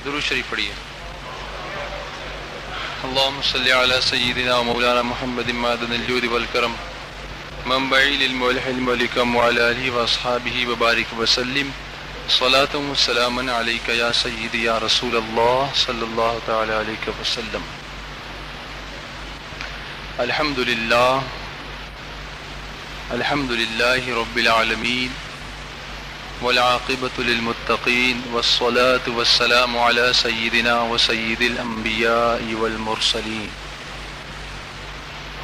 درود شریف پڑھیے. اللهم صل على سيدنا ومولانا محمد معدن الجود والكرم منبع العلم والحلم والحكم وعلى آله وأصحابه وبارك وسلم صلاة وسلاما عليك يا سيدي يا رسول الله صلى الله تعالى عليك وسلم. الحمد لله رب العالمين والعاقبة للمتقين والصلاة والسلام على سيدنا وسيد الأنبياء والمرسلين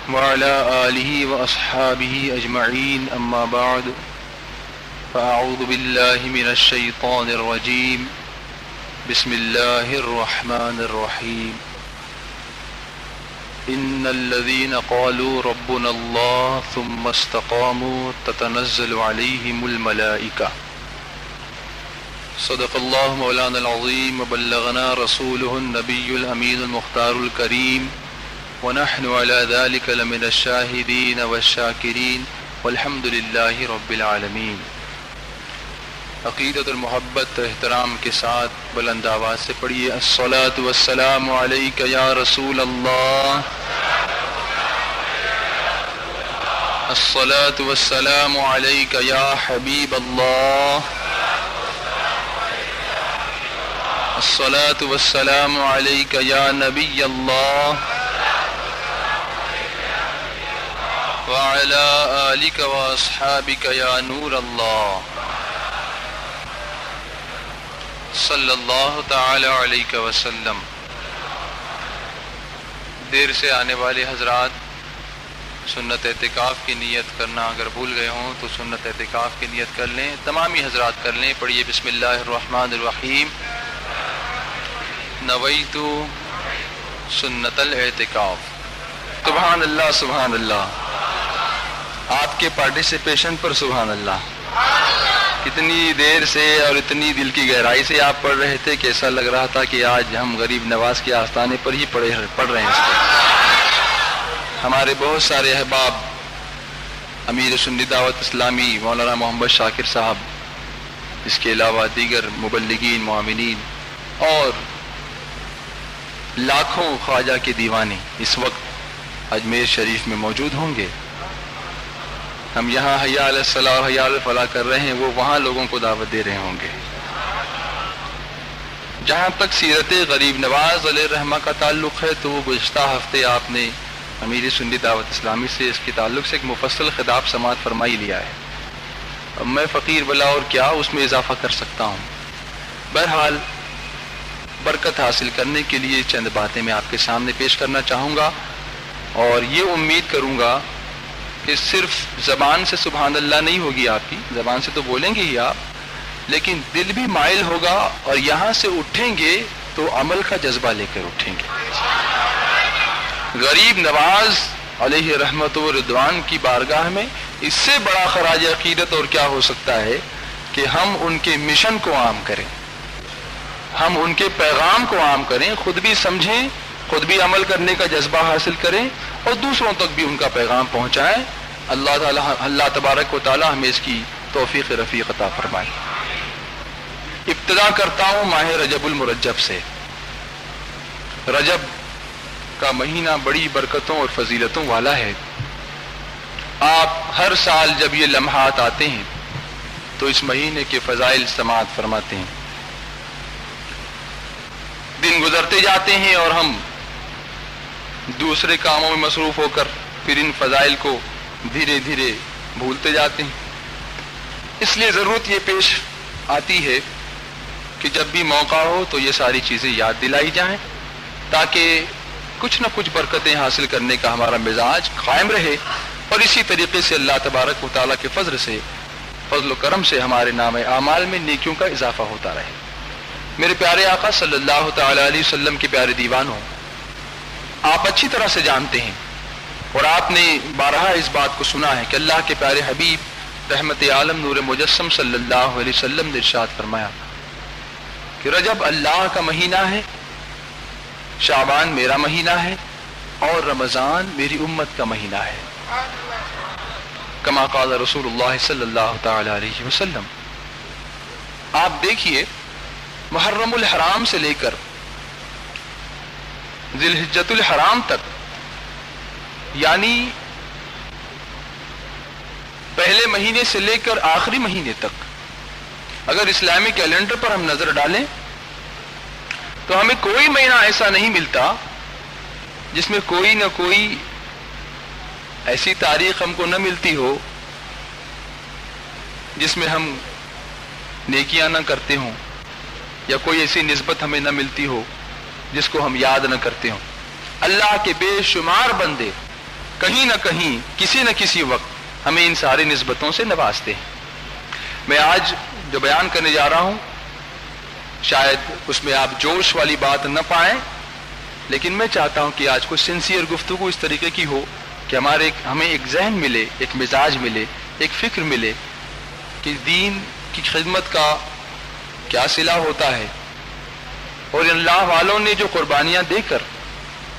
وعلى آله وأصحابه أجمعين. أما بعد فأعوذ بالله من الشيطان الرجيم. بسم الله الرحمن الرحيم. إن الذين قالوا ربنا الله ثم استقاموا تتنزل عليهم الملائكة. صدق الله مولانا العظيم وبلغنا رسوله النبي الأمين المختار الكريم ونحن على ذلك لمن الشاهدين والشاكرين والحمد لله رب العالمين. عقیدت المحبت احترام کے ساتھ بلند آواز سے پڑھیے الصلاۃ والسلام علیک یا رسول اللہ. الصلاۃ والسلام علیک یا حبیب اللہ. الصلاۃ والسلام علیک یا نبی اللہ وعلی آلک واصحابک یا نور اللہ صلی اللہ تعالی علیہ وسلم. دیر سے آنے والے حضرات سنت اعتکاف کی نیت کرنا اگر بھول گئے ہوں تو سنت اعتکاف کی نیت کر لیں. تمامی حضرات کر لیں. پڑھیے بسم اللہ الرحمن الرحیم. نویت سنت الاعتکاف. سبحان اللہ سبحان اللہ. آپ کے پارٹیسپیشن پر سبحان اللہ. کتنی دیر سے اور اتنی دل کی گہرائی سے آپ پڑھ رہے تھے کہ ایسا لگ رہا تھا کہ آج ہم غریب نواز کے آستانے پر ہی پڑھ رہے ہیں. اس پر ہمارے بہت سارے احباب امیر سنی دعوت اسلامی مولانا محمد شاکر صاحب، اس کے علاوہ دیگر مبلغین معاونین اور لاکھوں خواجہ کے دیوانے اس وقت اجمیر شریف میں موجود ہوں گے. ہم یہاں حی علی الصلاۃ و حی علی الفلاح کر رہے ہیں، وہ وہاں لوگوں کو دعوت دے رہے ہوں گے. جہاں تک سیرت غریب نواز علیہ الرحمہ کا تعلق ہے تو وہ گزشتہ ہفتے آپ نے امیر سنی دعوت اسلامی سے اس کے تعلق سے ایک مفصل خطاب سماعت فرمائی لیا ہے. اب میں فقیر بلا اور کیا اس میں اضافہ کر سکتا ہوں. بہرحال برکت حاصل کرنے کے لیے چند باتیں میں آپ کے سامنے پیش کرنا چاہوں گا اور یہ امید کروں گا کہ صرف زبان سے سبحان اللہ نہیں ہوگی آپ کی، زبان سے تو بولیں گے ہی آپ، لیکن دل بھی مائل ہوگا اور یہاں سے اٹھیں گے تو عمل کا جذبہ لے کر اٹھیں گے. غریب نواز علیہ رحمت و رضوان کی بارگاہ میں اس سے بڑا خراج عقیدت اور کیا ہو سکتا ہے کہ ہم ان کے مشن کو عام کریں، ہم ان کے پیغام کو عام کریں، خود بھی سمجھیں، خود بھی عمل کرنے کا جذبہ حاصل کریں اور دوسروں تک بھی ان کا پیغام پہنچائیں. اللہ تبارک و تعالی ہمیں اس کی توفیق رفیق عطا فرمائے. ابتدا کرتا ہوں ماہ رجب المرجب سے. رجب کا مہینہ بڑی برکتوں اور فضیلتوں والا ہے. آپ ہر سال جب یہ لمحات آتے ہیں تو اس مہینے کے فضائل سماعت فرماتے ہیں. دن گزرتے جاتے ہیں اور ہم دوسرے کاموں میں مصروف ہو کر پھر ان فضائل کو دھیرے دھیرے بھولتے جاتے ہیں. اس لیے ضرورت یہ پیش آتی ہے کہ جب بھی موقع ہو تو یہ ساری چیزیں یاد دلائی جائیں تاکہ کچھ نہ کچھ برکتیں حاصل کرنے کا ہمارا مزاج قائم رہے اور اسی طریقے سے اللہ تبارک و تعالیٰ کے فضل و کرم سے ہمارے نام اعمال میں نیکیوں کا اضافہ ہوتا رہے. میرے پیارے آقا صلی اللہ تعالی علیہ وسلم کے پیارے دیوانوں، آپ اچھی طرح سے جانتے ہیں اور آپ نے بارہا اس بات کو سنا ہے کہ اللہ کے پیارے حبیب رحمت عالم نور مجسم صلی اللہ علیہ وسلم نے ارشاد فرمایا کہ رجب اللہ کا مہینہ ہے، شعبان میرا مہینہ ہے اور رمضان میری امت کا مہینہ ہے. کما قال رسول اللہ صلی اللہ تعالی علیہ وسلم. آپ دیکھیے محرم الحرام سے لے کر ذی الحجۃ الحرام تک، یعنی پہلے مہینے سے لے کر آخری مہینے تک اگر اسلامی کیلنڈر پر ہم نظر ڈالیں تو ہمیں کوئی مہینہ ایسا نہیں ملتا جس میں کوئی نہ کوئی ایسی تاریخ ہم کو نہ ملتی ہو جس میں ہم نیکیاں نہ کرتے ہوں، یا کوئی ایسی نسبت ہمیں نہ ملتی ہو جس کو ہم یاد نہ کرتے ہوں۔ اللہ کے بے شمار بندے کہیں نہ کہیں کسی نہ کسی وقت ہمیں ان ساری نسبتوں سے نوازتے ہیں۔ میں آج جو بیان کرنے جا رہا ہوں شاید اس میں آپ جوش والی بات نہ پائیں، لیکن میں چاہتا ہوں کہ آج کوئی سنسیئر گفتگو اس طریقے کی ہو کہ ہمیں ایک ذہن ملے، ایک مزاج ملے، ایک فکر ملے کہ دین کی خدمت کا کیا صلہ ہوتا ہے، اور اللہ والوں نے جو قربانیاں دے کر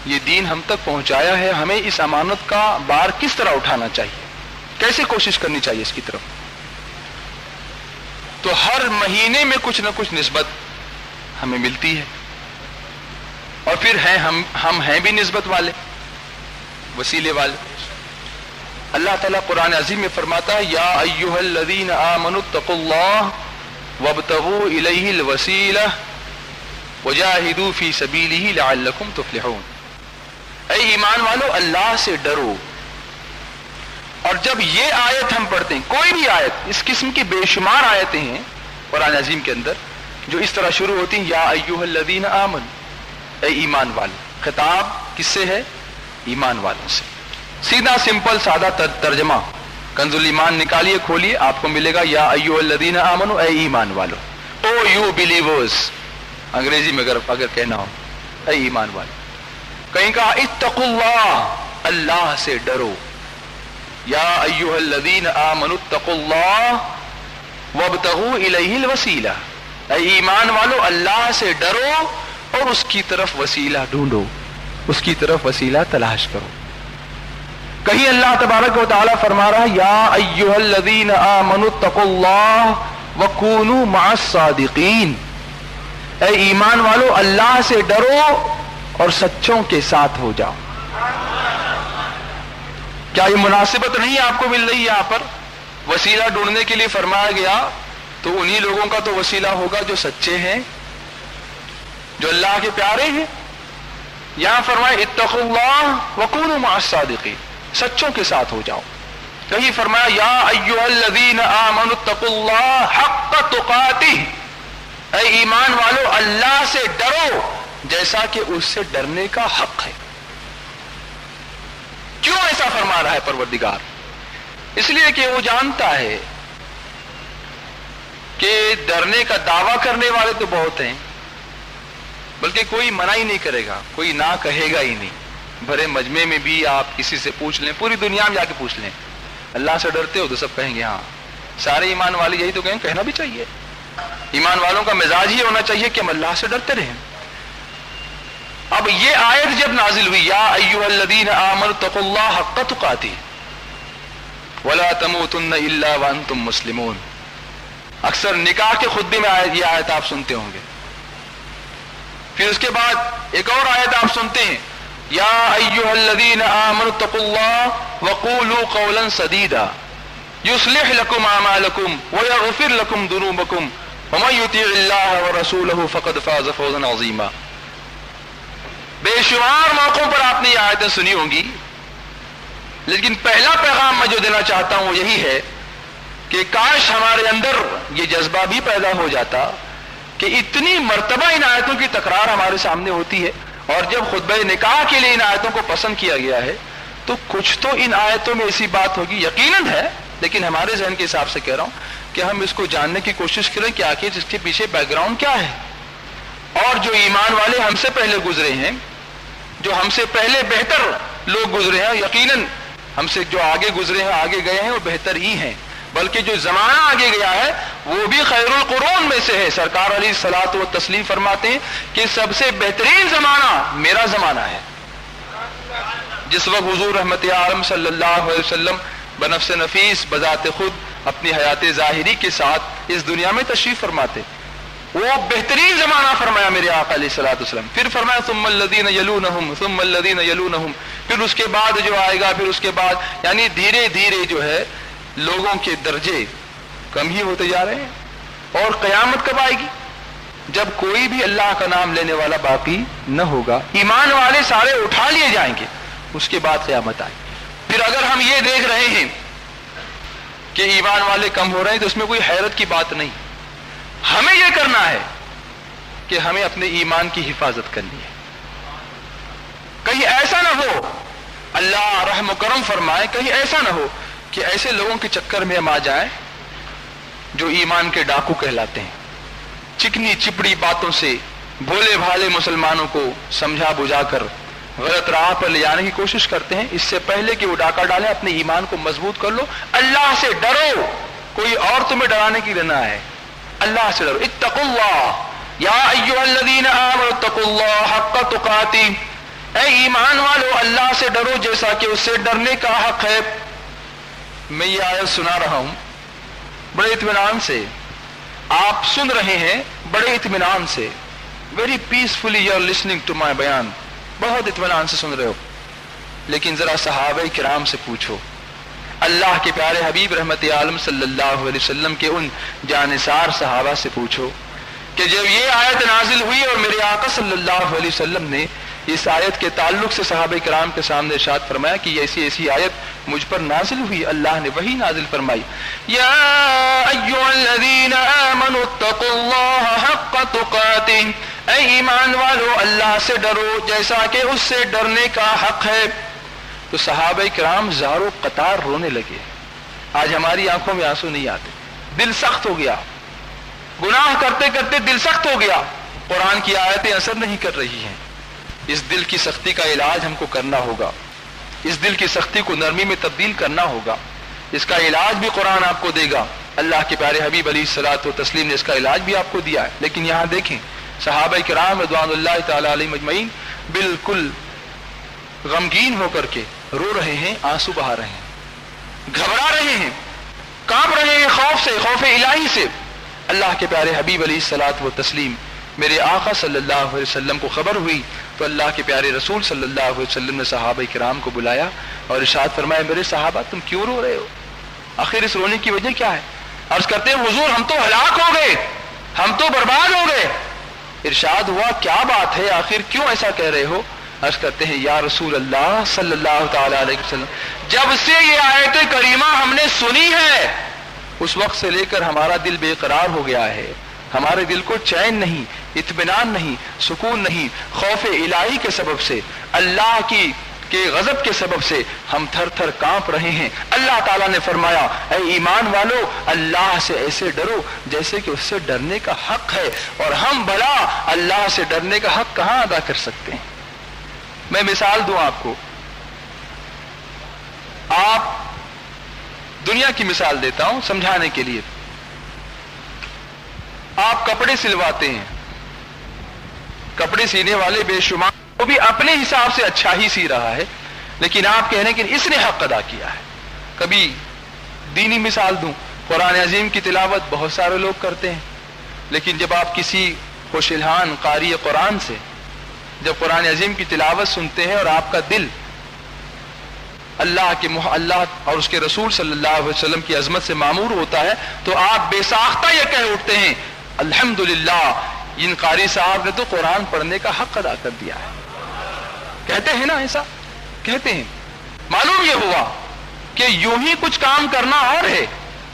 یہ دین ہم تک پہنچایا ہے، ہمیں اس امانت کا بار کس طرح اٹھانا چاہیے، کیسے کوشش کرنی چاہیے اس کی طرف۔ تو ہر مہینے میں کچھ نہ کچھ نسبت ہمیں ملتی ہے، اور پھر ہم ہیں بھی نسبت والے، وسیلے والے۔ اللہ تعالیٰ قرآن عظیم میں فرماتا ہے یا ایھا الذین آمنوا اتقوا اللہ وابتغوا الیہ الوسیلہ وجاہدوا فی سبیلہ لعلکم تفلحون، اے ایمان والو اللہ سے ڈرو۔ اور جب یہ آیت ہم پڑھتے ہیں، کوئی بھی آیت، اس قسم کی بے شمار آیتیں ہیں قرآن عظیم کے اندر جو اس طرح شروع ہوتی ہیں یا ایھا الذین آمنوا، اے ایمان والو، خطاب کس سے ہے؟ ایمان والوں سے۔ سیدھا سمپل سادہ ترجمہ کنز الایمان نکالیے، کھولیے، آپ کو ملے گا یا ایھا الذین آمنوا، اے ایمان والو، او یو بلیورز، انگریزی میں اگر کہنا ہو اے ایمان والو۔ کہیں کہا اتقوا اللہ، اللہ سے ڈرو، یا ایھا الذین آمنوا اتقوا اللہ وابتغوا الیہ الوسیلہ، اے ایمان والو اللہ سے ڈرو اور اس کی طرف وسیلہ ڈھونڈو، اس کی طرف وسیلہ تلاش کرو۔ کہیں اللہ تبارک و تعالیٰ فرما رہا ہے یا ایھا الذین آمنوا اتقوا اللہ وکونوا مع الصادقین، اے ایمان والو اللہ سے ڈرو اور سچوں کے ساتھ ہو جاؤ۔ کیا یہ مناسبت نہیں آپ کو مل رہی یہاں پر؟ وسیلہ ڈھونڈنے کے لیے فرمایا گیا تو انہی لوگوں کا تو وسیلہ ہوگا جو سچے ہیں، جو اللہ کے پیارے ہیں۔ یہاں فرمایا اتقوا اللہ وکونوا مع الصادقین، سچوں کے ساتھ ہو جاؤ۔ کہیں فرمایا یا ایھا الذین آمنوا اتقوا اللہ حق تقاتہ، اے ایمان والو اللہ سے ڈرو جیسا کہ اس سے ڈرنے کا حق ہے۔ کیوں ایسا فرما رہا ہے پروردگار؟ اس لیے کہ وہ جانتا ہے کہ ڈرنے کا دعویٰ کرنے والے تو بہت ہیں، بلکہ کوئی منع ہی نہیں کرے گا، کوئی نہ کہے گا ہی نہیں۔ بھرے مجمع میں بھی آپ کسی سے پوچھ لیں، پوری دنیا میں جا کے پوچھ لیں اللہ سے ڈرتے ہو تو سب کہیں گے ہاں۔ سارے ایمان والے یہی تو کہیں، کہنا بھی چاہیے۔ ایمان والوں کا مزاج یہ ہونا چاہیے کہ ہم اللہ سے ڈرتے رہیں۔ اب یہ آیت جب نازل ہوئی یا ایھا الذین آمنوا اتقوا اللہ حق تقاتہ ولا تموتن الا وانتم مسلمون، اکثر نکاح کے خطبے میں یہ آیت آپ سنتے ہوں گے۔ پھر اس کے بعد ایک اور آیت آپ سنتے ہیں یا ایھا الذین آمنوا اتقوا اللہ وقولوا قولا سدیدا یصلح لکم اعمالکم ویغفر لکم ذنوبکم ومن یطع اللہ ورسولہ فقد فاز فوزا عظیما۔ بے شمار موقعوں پر آپ نے یہ آیتیں سنی ہوں گی، لیکن پہلا پیغام میں جو دینا چاہتا ہوں وہ یہی ہے کہ کاش ہمارے اندر یہ جذبہ بھی پیدا ہو جاتا کہ اتنی مرتبہ ان آیتوں کی تکرار ہمارے سامنے ہوتی ہے، اور جب خطبہ نکاح کے لیے ان آیتوں کو پسند کیا گیا ہے تو کچھ تو ان آیتوں میں ایسی بات ہوگی، یقیناً ہے، لیکن ہمارے ذہن کے حساب سے کہہ رہا ہوں کہ ہم اس کو جاننے کی کوشش کریں کہ آخر اس کے پیچھے بیک گراؤنڈ کیا ہے۔ اور جو ایمان والے ہم سے پہلے گزرے ہیں، جو ہم سے پہلے بہتر لوگ گزرے ہیں، یقیناً ہم سے جو آگے گزرے ہیں، آگے گئے ہیں، وہ بہتر ہی ہیں، بلکہ جو زمانہ آگے گیا ہے وہ بھی خیر القرون میں سے ہے۔ سرکار علیہ الصلوۃ والتسلیم فرماتے ہیں کہ سب سے بہترین زمانہ میرا زمانہ ہے، جس وقت حضور رحمت عالم صلی اللہ علیہ وسلم بنفس نفیس بذات خود اپنی حیات ظاہری کے ساتھ اس دنیا میں تشریف فرماتے، وہ بہترین زمانہ فرمایا میرے آقا علیہ الصلوۃ والسلام. پھر فرمایا ثم الذین یلونہم ثم الذین یلونہم، پھر اس کے بعد جو آئے گا، پھر اس کے بعد، یعنی دھیرے دھیرے جو ہے لوگوں کے درجے کم ہی ہوتے جا رہے ہیں. اور قیامت کب آئے گی؟ جب کوئی بھی اللہ کا نام لینے والا باقی نہ ہوگا، ایمان والے سارے اٹھا لیے جائیں گے، اس کے بعد قیامت آئے. پھر اگر ہم یہ دیکھ رہے ہیں کہ ایمان والے کم ہو رہے ہیں تو اس میں کوئی حیرت کی بات نہیں. ہمیں یہ کرنا ہے کہ ہمیں اپنے ایمان کی حفاظت کرنی ہے. کہیں ایسا نہ ہو، اللہ رحم و کرم فرمائے، کہیں ایسا نہ ہو کہ ایسے لوگوں کے چکر میں ہم آ جائیں جو ایمان کے ڈاکو کہلاتے ہیں، چکنی چپڑی باتوں سے بھولے بھالے مسلمانوں کو سمجھا بجھا کر غلط راہ پر لے جانے کی کوشش کرتے ہیں. اس سے پہلے کہ وہ ڈاکہ ڈالیں اپنے ایمان کو مضبوط کر لو، اللہ سے ڈرو. کوئی اور تمہیں ڈرانے کی لینا ہے، اللہ سے ڈرو. اتقوا اللہ یا ایھا الذین آمنوا اتقوا اللہ حق تقاتہ، اے ایمان والو اللہ سے ڈرو جیسا کہ اس سے ڈرنے کا حق ہے. میں یہ آیت سنا رہا ہوں بڑے اطمینان سے، آپ سن رہے ہیں بڑے اطمینان سے. Very peacefully you are listening to my بیان، بہت اطمینان سے سن رہے ہو. لیکن ذرا صحابہ کرام سے پوچھو، اللہ کے پیارے حبیب رحمت عالم صلی اللہ علیہ وسلم کے ان جانثار صحابہ سے پوچھو کہ جب یہ آیت نازل ہوئی اور میرے آقا صلی اللہ علیہ وسلم نے اس آیت کے تعلق سے صحابہ کرام کے سامنے ارشاد فرمایا کہ ایسی ایسی آیت مجھ پر نازل ہوئی، اللہ نے وہی نازل فرمائی، یا ایھا الذین آمنوا اتقوا اللہ حق تقاتہ، اے ایمان والو اللہ سے ڈرو جیسا کہ اس سے ڈرنے کا حق ہے. تو صحابہ کرام زارو قطار رونے لگے. آج ہماری آنکھوں میں آنسو نہیں آتے، دل سخت ہو گیا، گناہ کرتے کرتے دل سخت ہو گیا، قرآن کی آیتیں اثر نہیں کر رہی ہیں. اس دل کی سختی کا علاج ہم کو کرنا ہوگا، اس دل کی سختی کو نرمی میں تبدیل کرنا ہوگا. اس کا علاج بھی قرآن آپ کو دے گا، اللہ کے پیارے حبیب علیہ الصلوۃ والتسلیم نے اس کا علاج بھی آپ کو دیا ہے. لیکن یہاں دیکھیں صحابہ کرام رضوان اللہ تعالی علیہم اجمعین بالکل غمگین ہو کر کے رو رہے ہیں، آنسو بہا رہے ہیں، گھبرا رہے ہیں، کانپ رہے ہیں خوف سے، خوف الہی سے. اللہ کے پیارے حبیب علیہ الصلوۃ والتسلیم میرے آقا صلی اللہ علیہ وسلم کو خبر ہوئی تو اللہ کے پیارے رسول صلی اللہ علیہ وسلم نے صحابہ کرام کو بلایا اور ارشاد فرمایا، میرے صحابہ تم کیوں رو رہے ہو؟ آخر اس رونے کی وجہ کیا ہے؟ عرض کرتے ہیں حضور ہم تو ہلاک ہو گئے، ہم تو برباد ہو گئے. ارشاد ہوا کیا بات ہے، آخر کیوں ایسا کہہ رہے ہو؟ عرض کرتے ہیں یا رسول اللہ صلی اللہ تعالی علیہ وسلم، جب سے یہ آیت کریمہ ہم نے سنی ہے اس وقت سے لے کر ہمارا دل بے قرار ہو گیا ہے. ہمارے دل کو چین نہیں، اطمینان نہیں، سکون نہیں. خوف الہی کے سبب سے، اللہ کے غضب کے سبب سے ہم تھر تھر کانپ رہے ہیں. اللہ تعالیٰ نے فرمایا اے ایمان والو اللہ سے ایسے ڈرو جیسے کہ اس سے ڈرنے کا حق ہے. اور ہم بھلا اللہ سے ڈرنے کا حق کہاں ادا کر سکتے ہیں؟ میں مثال دوں آپ کو، آپ دنیا کی مثال دیتا ہوں سمجھانے کے لیے. آپ کپڑے سلواتے ہیں، کپڑے سینے والے بے شمار، وہ بھی اپنے حساب سے اچھا ہی سی رہا ہے، لیکن آپ کہہ رہے ہیں کہ اس نے حق ادا کیا ہے. کبھی دینی مثال دوں، قرآن عظیم کی تلاوت بہت سارے لوگ کرتے ہیں، لیکن جب آپ کسی خوش الحان قاری قرآن سے جب قرآن عظیم کی تلاوت سنتے ہیں اور آپ کا دل اللہ اور اس کے رسول صلی اللہ علیہ وسلم کی عظمت سے معمور ہوتا ہے تو آپ بے ساختہ یہ کہہ اٹھتے ہیں الحمدللہ ان قاری صاحب نے تو قرآن پڑھنے کا حق ادا کر دیا ہے. کہتے ہیں نا، ایسا کہتے ہیں. معلوم یہ ہوا کہ یوں ہی کچھ کام کرنا اور ہے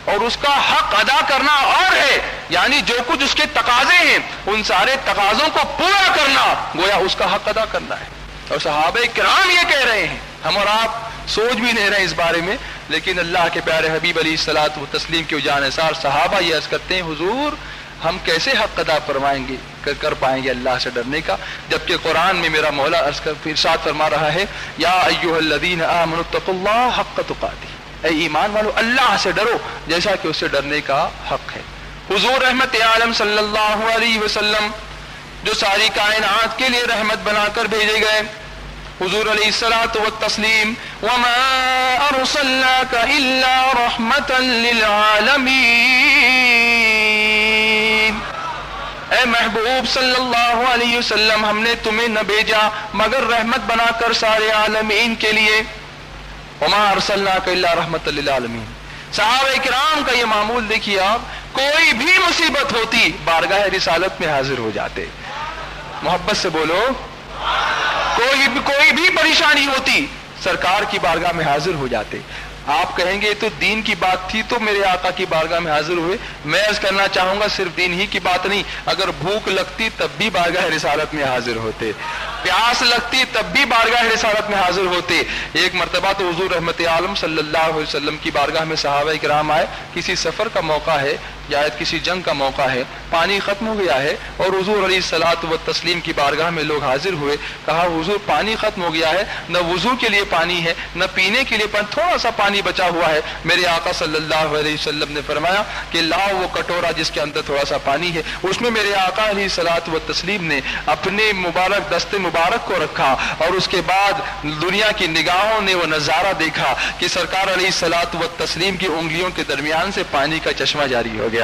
اور اس کا حق ادا کرنا اور ہے، یعنی جو کچھ اس کے تقاضے ہیں ان سارے تقاضوں کو پورا کرنا گویا اس کا حق ادا کرنا ہے. اور صحابہ کرام یہ کہہ رہے ہیں، ہم اور آپ سوچ بھی نہیں رہے اس بارے میں، لیکن اللہ کے پیارے حبیب علیہ الصلوۃ والتسلیم کے جانثار صحابہ یہ عرض کرتے ہیں حضور ہم کیسے حق ادا کر پائیں گے اللہ سے ڈرنے کا، جبکہ قرآن میں میرا مولا ارشاد فرما رہا ہے یا ایھا الذین آمنوا اتقوا اللہ حق تقاتہ، اے ایمان والو اللہ سے ڈرو جیسا کہ اس سے ڈرنے کا حق ہے. حضور رحمت عالم صلی اللہ علیہ وسلم جو ساری کائنات کے لیے رحمت بنا کر بھیجے گئے، حضور علیہ الصلوۃ والتسلیم وما ارسلناک الا رحمتا للعالمین، اے محبوب صلی اللہ علیہ وسلم ہم نے تمہیں نہ بھیجا مگر رحمت بنا کر سارے عالمین کے لیے، وما ارسلناک الا رحمت للعالمین۔ صحابہ کرام کا یہ معمول دیکھیے آپ، کوئی بھی مصیبت ہوتی بارگاہ رسالت میں حاضر ہو جاتے، محبت سے بولو، کوئی بھی پریشانی ہوتی سرکار کی بارگاہ میں حاضر ہو جاتے۔ آپ کہیں گے تو دین کی بات تھی تو میرے آقا کی بارگاہ میں حاضر ہوئے، میں عرض کرنا چاہوں گا صرف دین ہی کی بات نہیں، اگر بھوک لگتی تب بھی بارگاہ رسالت میں حاضر ہوتے، پیاس لگتی تب بھی بارگاہ رسالت میں حاضر ہوتے۔ ایک مرتبہ تو حضور رحمت عالم صلی اللہ علیہ وسلم کی بارگاہ میں صحابہ کرام آئے، کسی سفر کا موقع ہے یا کسی جنگ کا موقع ہے، پانی ختم ہو گیا ہے اور حضور علیہ الصلوۃ والتسلیم کی بارگاہ میں لوگ حاضر ہوئے، کہا حضور پانی ختم ہو گیا ہے، نہ وضو کے لیے پانی ہے نہ پینے کے لیے پانی، تھوڑا سا پانی بچا ہوا ہے۔ میرے آقا صلی اللہ علیہ وسلم نے فرمایا کہ لاؤ وہ کٹورا جس کے اندر تھوڑا سا پانی ہے، اس میں میرے آقا علیہ الصلوۃ والتسلیم نے اپنے مبارک دست مبارک کو رکھا اور اس کے بعد دنیا کی نگاہوں نے وہ نظارہ دیکھا کہ سرکار علیہ الصلوۃ والتسلیم کی انگلیوں کے درمیان سے پانی کا چشمہ جاری ہو گیا۔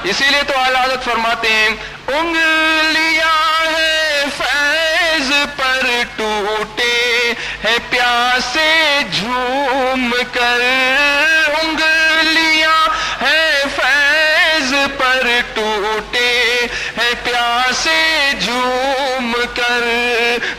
اسی لیے تو اعلی حضرت فرماتے ہیں انگلیاں ہے فیض پر ٹوٹے ہے پیاسے جھوم کر، انگلیاں ہے فیض پر ٹوٹے ہے پیاسے جھوم کر،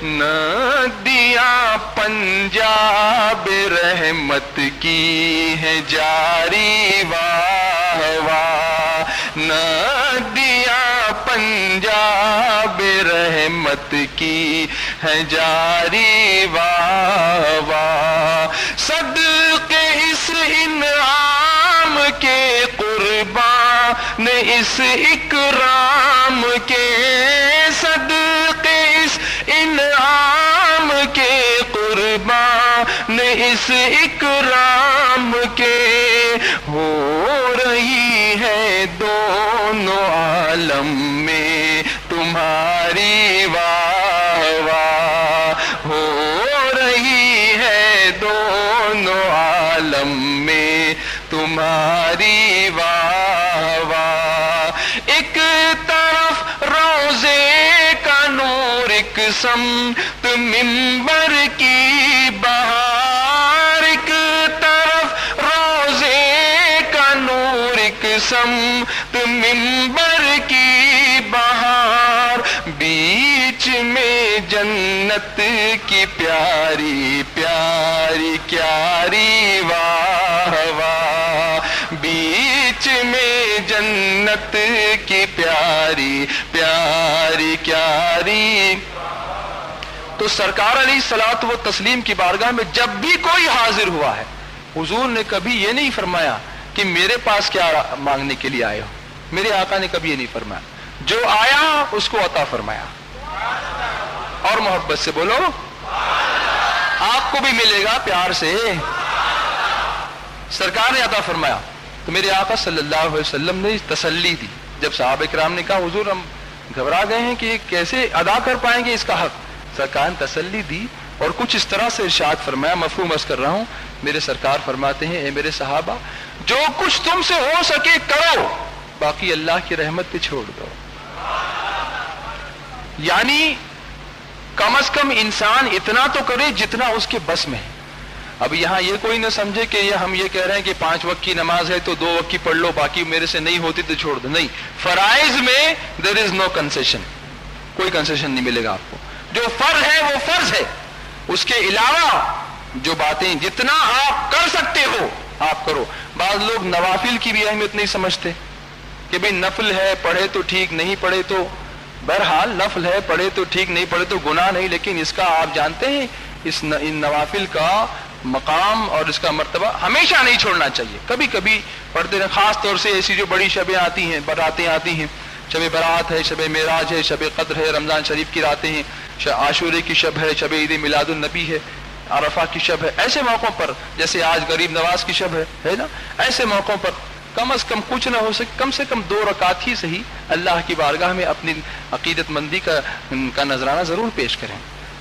ندیاں پنجاب رحمت کی ہے جاری، واہ واہ، ندیاں پنجاب رحمت کی ہے جاری، واہ واہ، صدقے اس انعام کے قربان اس اکرام کے، صدقے اس انعام کے قربان اس اکرام کے، ہو رہی ہے دونوں عالم میں تمہاری واہ واہ، ہو رہی ہے دونوں عالم میں تمہاری واہ واہ، ایک طرف روزے کا نور ایک سمت منبر کی بہار، ایک طرف روزے کا نور ایک سمت منبر کی بہار، بیچ میں جنت کی پیاری پیاری کیاری، واہ واہ، بیچ میں جنت کی پیاری پیاری کیاری۔ تو سرکار علیہ الصلوۃ والتسلیم کی بارگاہ میں جب بھی کوئی حاضر ہوا ہے، حضور نے کبھی یہ نہیں فرمایا کہ میرے پاس کیا مانگنے کے لیے آئے ہو، میرے آقا نے کبھی یہ نہیں فرمایا، جو آیا اس کو عطا فرمایا، اور محبت سے بولو آپ کو بھی ملے گا پیار سے، سرکار نے عطا فرمایا۔ تو میرے آقا صلی اللہ علیہ وسلم نے تسلی دی، جب صحابہ کرام نے کہا حضور ہم گھبرا گئے ہیں کہ کیسے ادا کر پائیں گے اس کا حق، سرکار نے تسلی دی اور کچھ اس طرح سے ارشاد فرمایا، مفہوم عرض کر رہا ہوں، میرے سرکار فرماتے ہیں اے میرے صحابہ جو کچھ تم سے ہو سکے کرو، باقی اللہ کی رحمت پہ چھوڑ دو۔ یعنی کم از کم انسان اتنا تو کرے جتنا اس کے بس میں ہے۔ اب یہاں یہ کوئی نہ سمجھے کہ ہم یہ کہہ رہے ہیں کہ 5 وقت کی نماز ہے تو 2 وقت کی پڑھ لو، باقی میرے سے نہیں ہوتی تو چھوڑ دو، نہیں، فرائض میں there is no concession، کوئی کنسیشن نہیں ملے گا آپ کو، جو فرض ہے وہ فرض ہے، اس کے علاوہ جو باتیں جتنا آپ کر سکتے ہو آپ کرو۔ بعض لوگ نوافل کی بھی اہمیت نہیں سمجھتے کہ بھئی نفل ہے پڑھے تو ٹھیک، نہیں پڑھے تو بہرحال نفل ہے پڑھے تو ٹھیک، نہیں پڑھے تو گناہ نہیں، لیکن اس کا آپ جانتے ہیں ان نوافل کا مقام اور اس کا مرتبہ ہمیشہ نہیں چھوڑنا چاہیے، کبھی کبھی پڑھتے رہیں، خاص طور سے ایسی جو بڑی شبیں آتی ہیں، براتیں آتی ہیں، شب برات ہے، شب معراج ہے، شب قدر ہے، رمضان شریف کی راتیں ہیں، عاشورے کی شب ہے، شب عید میلاد النبی ہے، عرفہ کی شب ہے، ایسے موقعوں پر جیسے آج غریب نواز کی شب ہے نا، ایسے موقعوں پر کم از کم کچھ نہ ہو سکے کم سے کم 2 رکعت ہی صحیح اللہ کی بارگاہ میں اپنی عقیدت مندی کا نذرانہ ضرور پیش کریں۔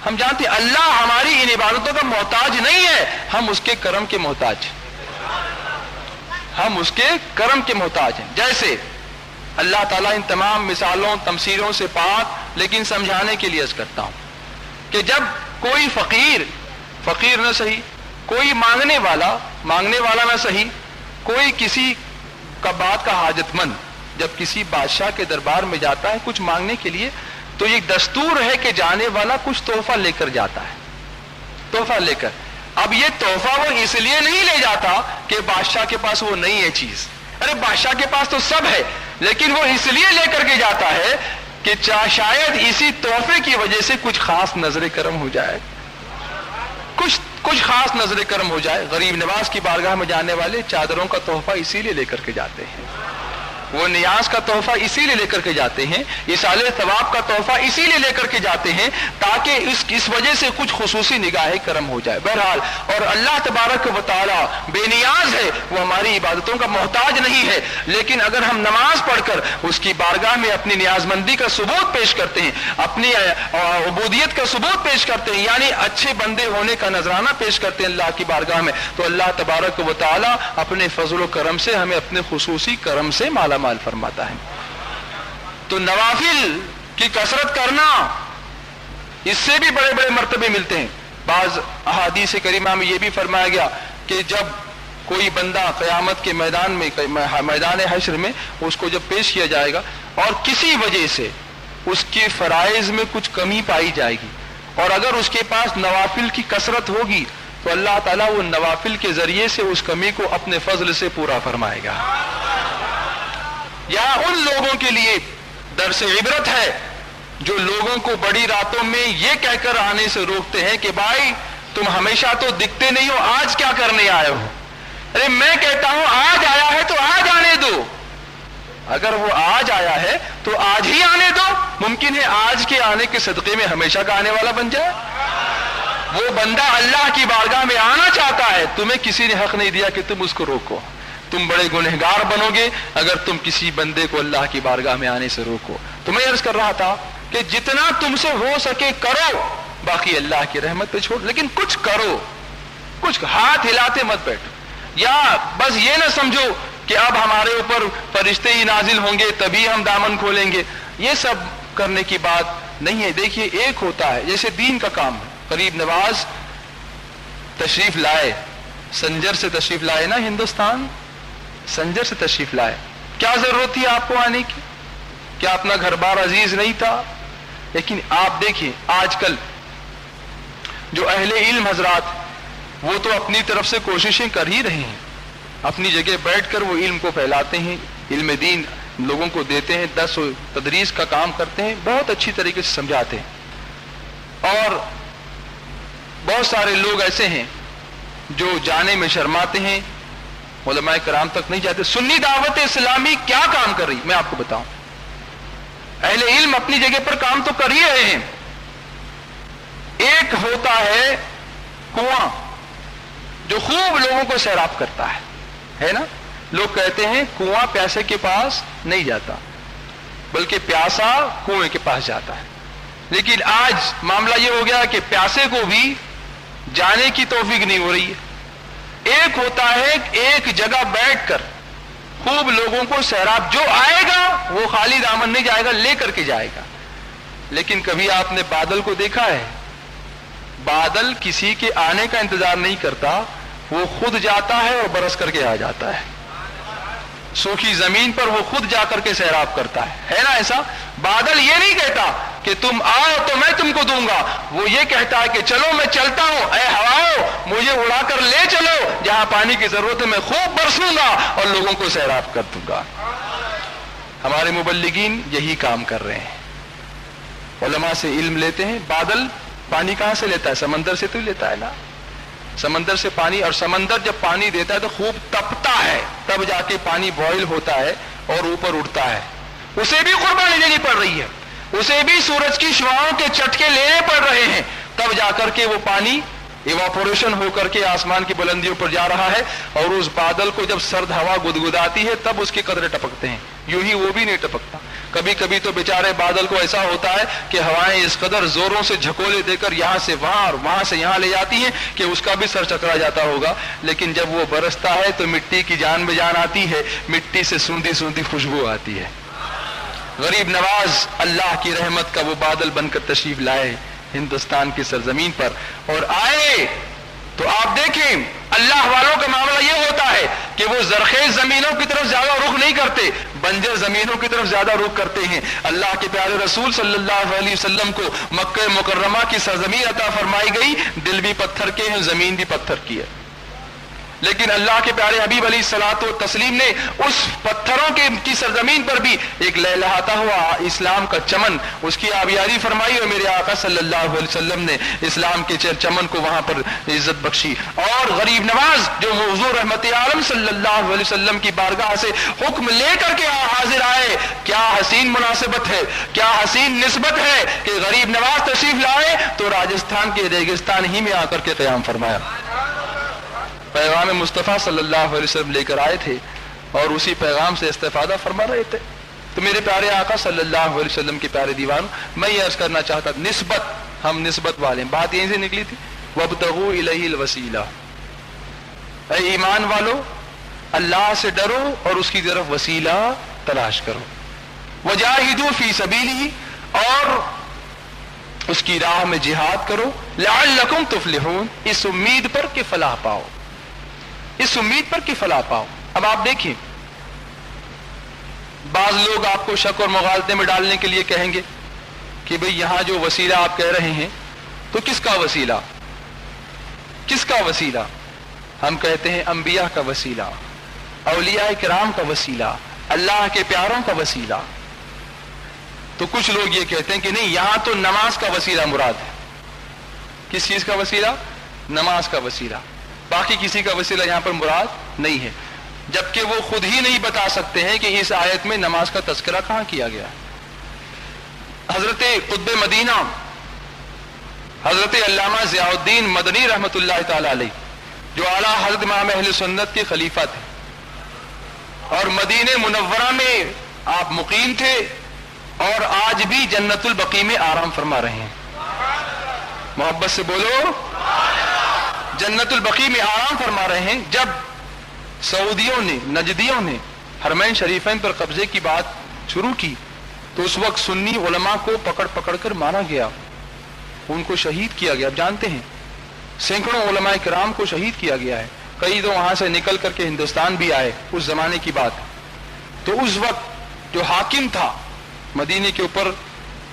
ہم جانتے ہیں اللہ ہماری ان عبادتوں کا محتاج نہیں ہے، ہم اس کے کرم کے محتاج ہیں، ہم اس کے کرم کے محتاج ہیں۔ جیسے اللہ تعالیٰ ان تمام مثالوں تمثیلوں سے پاک، لیکن سمجھانے کے لیے عرض کرتا ہوں کہ جب کوئی فقیر نہ صحیح، کوئی مانگنے والا نہ صحیح، کوئی کسی کا بات کا حاجت مند جب کسی بادشاہ کے دربار میں جاتا ہے کچھ مانگنے کے لیے، تو یہ دستور ہے کہ جانے والا کچھ تحفہ لے کر جاتا ہے، تحفہ لے کر۔ اب یہ تحفہ وہ اس لیے نہیں لے جاتا کہ بادشاہ کے پاس وہ نہیں ہے چیز، ارے بادشاہ کے پاس تو سب ہے، لیکن وہ اس لیے لے کر کے جاتا ہے کہ شاید اسی تحفے کی وجہ سے کچھ خاص نظر کرم ہو جائے، کچھ خاص نظر کرم ہو جائے۔ غریب نواز کی بارگاہ میں جانے والے چادروں کا تحفہ اسی لیے لے کر کے جاتے ہیں، وہ نیاز کا تحفہ اسی لیے لے کر کے جاتے ہیں، ایصال ثواب کا تحفہ اسی لیے لے کر کے جاتے ہیں تاکہ اس وجہ سے کچھ خصوصی نگاہ کرم ہو جائے۔ بہرحال، اور اللہ تبارک و تعالی بے نیاز ہے، وہ ہماری عبادتوں کا محتاج نہیں ہے، لیکن اگر ہم نماز پڑھ کر اس کی بارگاہ میں اپنی نیاز مندی کا ثبوت پیش کرتے ہیں، اپنی عبودیت کا ثبوت پیش کرتے ہیں، یعنی اچھے بندے ہونے کا نذرانہ پیش کرتے ہیں اللہ کی بارگاہ میں، تو اللہ تبارک و تعالی اپنے فضل و کرم سے ہمیں اپنے خصوصی کرم سے مالا مال فرماتا ہے۔ تو نوافل کی کثرت کرنا، اس سے بھی بڑے بڑے مرتبے ملتے ہیں۔ بعض احادیث کریمہ میں یہ بھی فرمایا گیا کہ جب کوئی بندہ قیامت کے میدان میں، میدان حشر میں اس کو جب پیش کیا جائے گا اور کسی وجہ سے اس کے فرائض میں کچھ کمی پائی جائے گی، اور اگر اس کے پاس نوافل کی کثرت ہوگی تو اللہ تعالیٰ وہ نوافل کے ذریعے سے اس کمی کو اپنے فضل سے پورا فرمائے گا۔ یا ان لوگوں کے لیے درس عبرت ہے جو لوگوں کو بڑی راتوں میں یہ کہہ کر آنے سے روکتے ہیں کہ بھائی تم ہمیشہ تو دکھتے نہیں ہو، آج کیا کرنے آئے ہو؟ ارے میں کہتا ہوں آج آیا ہے تو آج آنے دو، اگر وہ آج آیا ہے تو آج ہی آنے دو، ممکن ہے آج کے آنے کے صدقے میں ہمیشہ کا آنے والا بن جائے۔ وہ بندہ اللہ کی بارگاہ میں آنا چاہتا ہے، تمہیں کسی نے حق نہیں دیا کہ تم اس کو روکو، تم بڑے گنہگار بنو گے اگر تم کسی بندے کو اللہ کی بارگاہ میں آنے سے روکو۔ تو میں عرض کر رہا تھا کہ جتنا تم سے ہو سکے کرو، باقی اللہ کی رحمت پہ چھوڑ، لیکن کچھ کرو، کچھ ہاتھ ہلاتے مت بیٹھو، یا بس یہ نہ سمجھو کہ اب ہمارے اوپر فرشتے ہی نازل ہوں گے تبھی ہم دامن کھولیں گے، یہ سب کرنے کی بات نہیں ہے۔ دیکھیے ایک ہوتا ہے جیسے دین کا کام ہے، غریب نواز تشریف لائے، سنجر سے تشریف لائے نا، ہندوستان سنجر سے تشریف لائے، کیا ضرورت تھی آپ کو آنے کی؟ کیا اپنا گھر بار عزیز نہیں تھا؟ لیکن آپ دیکھیں آج کل جو اہل علم حضرات، وہ تو اپنی طرف سے کوششیں کر ہی رہے ہیں، اپنی جگہ بیٹھ کر وہ علم کو پھیلاتے ہیں، علم دین لوگوں کو دیتے ہیں، درس و تدریس کا کام کرتے ہیں، بہت اچھی طریقے سے سمجھاتے ہیں۔ اور بہت سارے لوگ ایسے ہیں جو جانے میں شرماتے ہیں، علماء کرام تک نہیں جاتے۔ سنی دعوت اسلامی کیا کام کر رہی میں آپ کو بتاؤں، اہل علم اپنی جگہ پر کام تو کر ہی رہے ہیں۔ ایک ہوتا ہے کنواں جو خوب لوگوں کو سیراب کرتا ہے نا، لوگ کہتے ہیں کنواں پیاسے کے پاس نہیں جاتا بلکہ پیاسا کنویں کے پاس جاتا ہے، لیکن آج معاملہ یہ ہو گیا کہ پیاسے کو بھی جانے کی توفیق نہیں ہو رہی ہے۔ ایک ہوتا ہے ایک جگہ بیٹھ کر خوب لوگوں کو سیراب، جو آئے گا وہ خالی دامن نہیں جائے گا، لے کر کے جائے گا۔ لیکن کبھی آپ نے بادل کو دیکھا ہے؟ بادل کسی کے آنے کا انتظار نہیں کرتا، وہ خود جاتا ہے اور برس کر کے آ جاتا ہے، سوکھی زمین پر وہ خود جا کر کے سیراب کرتا ہے نا ایسا؟ بادل یہ نہیں کہتا کہ تم آؤ تو میں تم کو دوں گا، وہ یہ کہتا ہے کہ چلو میں چلتا ہوں، اے ہواؤ مجھے اڑا کر لے چلو، جہاں پانی کی ضرورت ہے میں خوب برسوں گا اور لوگوں کو سیراب کر دوں گا۔ ہمارے مبلغین یہی کام کر رہے ہیں، علماء سے علم لیتے ہیں۔ بادل پانی کہاں سے لیتا ہے؟ سمندر سے تو لیتا ہے نا، سمندر سے پانی، اور سمندر جب پانی دیتا ہے تو خوب تپتا ہے، تب جا کے پانی بوائل ہوتا ہے اور اوپر اٹھتا ہے، اسے بھی قربانی دینی پڑ رہی ہے، اسے بھی سورج کی شعاؤں کے چٹکے لینے پڑ رہے ہیں، تب جا کر کے وہ پانی ایواپوریشن ہو کر کے آسمان کی بلندیوں پر جا رہا ہے، اور اس بادل کو جب سرد ہوا گدگداتی ہے تب اس کے قطرے ٹپکتے ہیں، یوں ہی وہ بھی نہیں ٹپکتا۔ کبھی کبھی تو بیچارے بادل کو ایسا ہوتا ہے کہ ہوائیں اس قدر زوروں سے جھکولے دے کر یہاں سے وہاں اور وہاں سے یہاں لے جاتی ہیں کہ اس کا بھی سر چکرا جاتا ہوگا، لیکن جب وہ برستا ہے تو مٹی کی جان میں جان آتی ہے، مٹی سے سوندھی سوندھی خوشبو آتی ہے۔ غریب نواز اللہ کی رحمت کا وہ بادل بن کر تشریف لائے ہندوستان کی سرزمین پر، اور آئے تو آپ دیکھیں اللہ والوں کا معاملہ یہ ہوتا ہے کہ وہ زرخیز زمینوں کی طرف زیادہ رخ نہیں کرتے، بنجر زمینوں کی طرف زیادہ رخ کرتے ہیں۔ اللہ کے پیارے رسول صلی اللہ علیہ وسلم کو مکہ مکرمہ کی سرزمین عطا فرمائی گئی، دل بھی پتھر کے ہیں، زمین بھی پتھر کی ہے، لیکن اللہ کے پیارے حبیب علیہ الصلوۃ والتسلیم نے اس پتھروں کی سرزمین پر بھی ایک لہلہاتا ہوا اسلام کا چمن، اس کی آبیاری فرمائی، اور میرے آقا صلی اللہ علیہ وسلم نے اسلام کے چمن کو وہاں پر عزت بخشی۔ اور غریب نواز جو حضور رحمت عالم صلی اللہ علیہ وسلم کی بارگاہ سے حکم لے کر کے حاضر آئے، کیا حسین مناسبت ہے، کیا حسین نسبت ہے کہ غریب نواز تشریف لائے تو راجستھان کے ریگستان ہی میں آ کر کے قیام فرمایا، پیغام مصطفیٰ صلی اللہ علیہ وسلم لے کر آئے تھے اور اسی پیغام سے استفادہ فرما رہے تھے۔ تو میرے پیارے آقا صلی اللہ علیہ وسلم کے پیارے دیوان، میں یہ عرض کرنا چاہتا، نسبت، ہم نسبت والے، بات یہیں سے نکلی تھی، وابتغوا الیہ الوسیلہ، اے ایمان والو اللہ سے ڈرو اور اس کی طرف وسیلہ تلاش کرو، وجاہدوا فی سبیلہ، اور اس کی راہ میں جہاد کرو، لعلکم تفلحون، اس امید پر کہ فلاح پاؤ، اس امید پر کہ فلاح پاؤ۔ اب آپ دیکھیں، بعض لوگ آپ کو شک اور مغالطے میں ڈالنے کے لیے کہیں گے کہ بھئی یہاں جو وسیلہ آپ کہہ رہے ہیں تو کس کا وسیلہ، کس کا وسیلہ؟ ہم کہتے ہیں انبیاء کا وسیلہ، اولیاء کرام کا وسیلہ، اللہ کے پیاروں کا وسیلہ۔ تو کچھ لوگ یہ کہتے ہیں کہ نہیں، یہاں تو نماز کا وسیلہ مراد ہے۔ کس چیز کا وسیلہ؟ نماز کا وسیلہ، باقی کسی کا وسیلہ یہاں پر مراد نہیں ہے، جبکہ وہ خود ہی نہیں بتا سکتے ہیں کہ اس آیت میں نماز کا تذکرہ کہاں کیا گیا ہے۔ حضرت قطب مدینہ حضرت علامہ ضیاء الدین مدنی رحمۃ اللہ تعالی علیہ، جو اعلیٰ حضرت امام اہل سنت کے خلیفہ تھے اور مدینہ منورہ میں آپ مقیم تھے، اور آج بھی جنت البقیع میں آرام فرما رہے ہیں۔ محبت سے بولو، جنت البقیع میں آرام فرما رہے ہیں۔ جب سعودیوں نے، نجدیوں نے حرمین شریفین پر قبضے کی بات شروع کی تو اس وقت سنی علماء کو پکڑ پکڑ کر مارا گیا، ان کو شہید کیا گیا۔ آپ جانتے ہیں سینکڑوں علماء کرام کو شہید کیا گیا ہے، کئی تو وہاں سے نکل کر کے ہندوستان بھی آئے، اس زمانے کی بات۔ تو اس وقت جو حاکم تھا مدینے کے اوپر،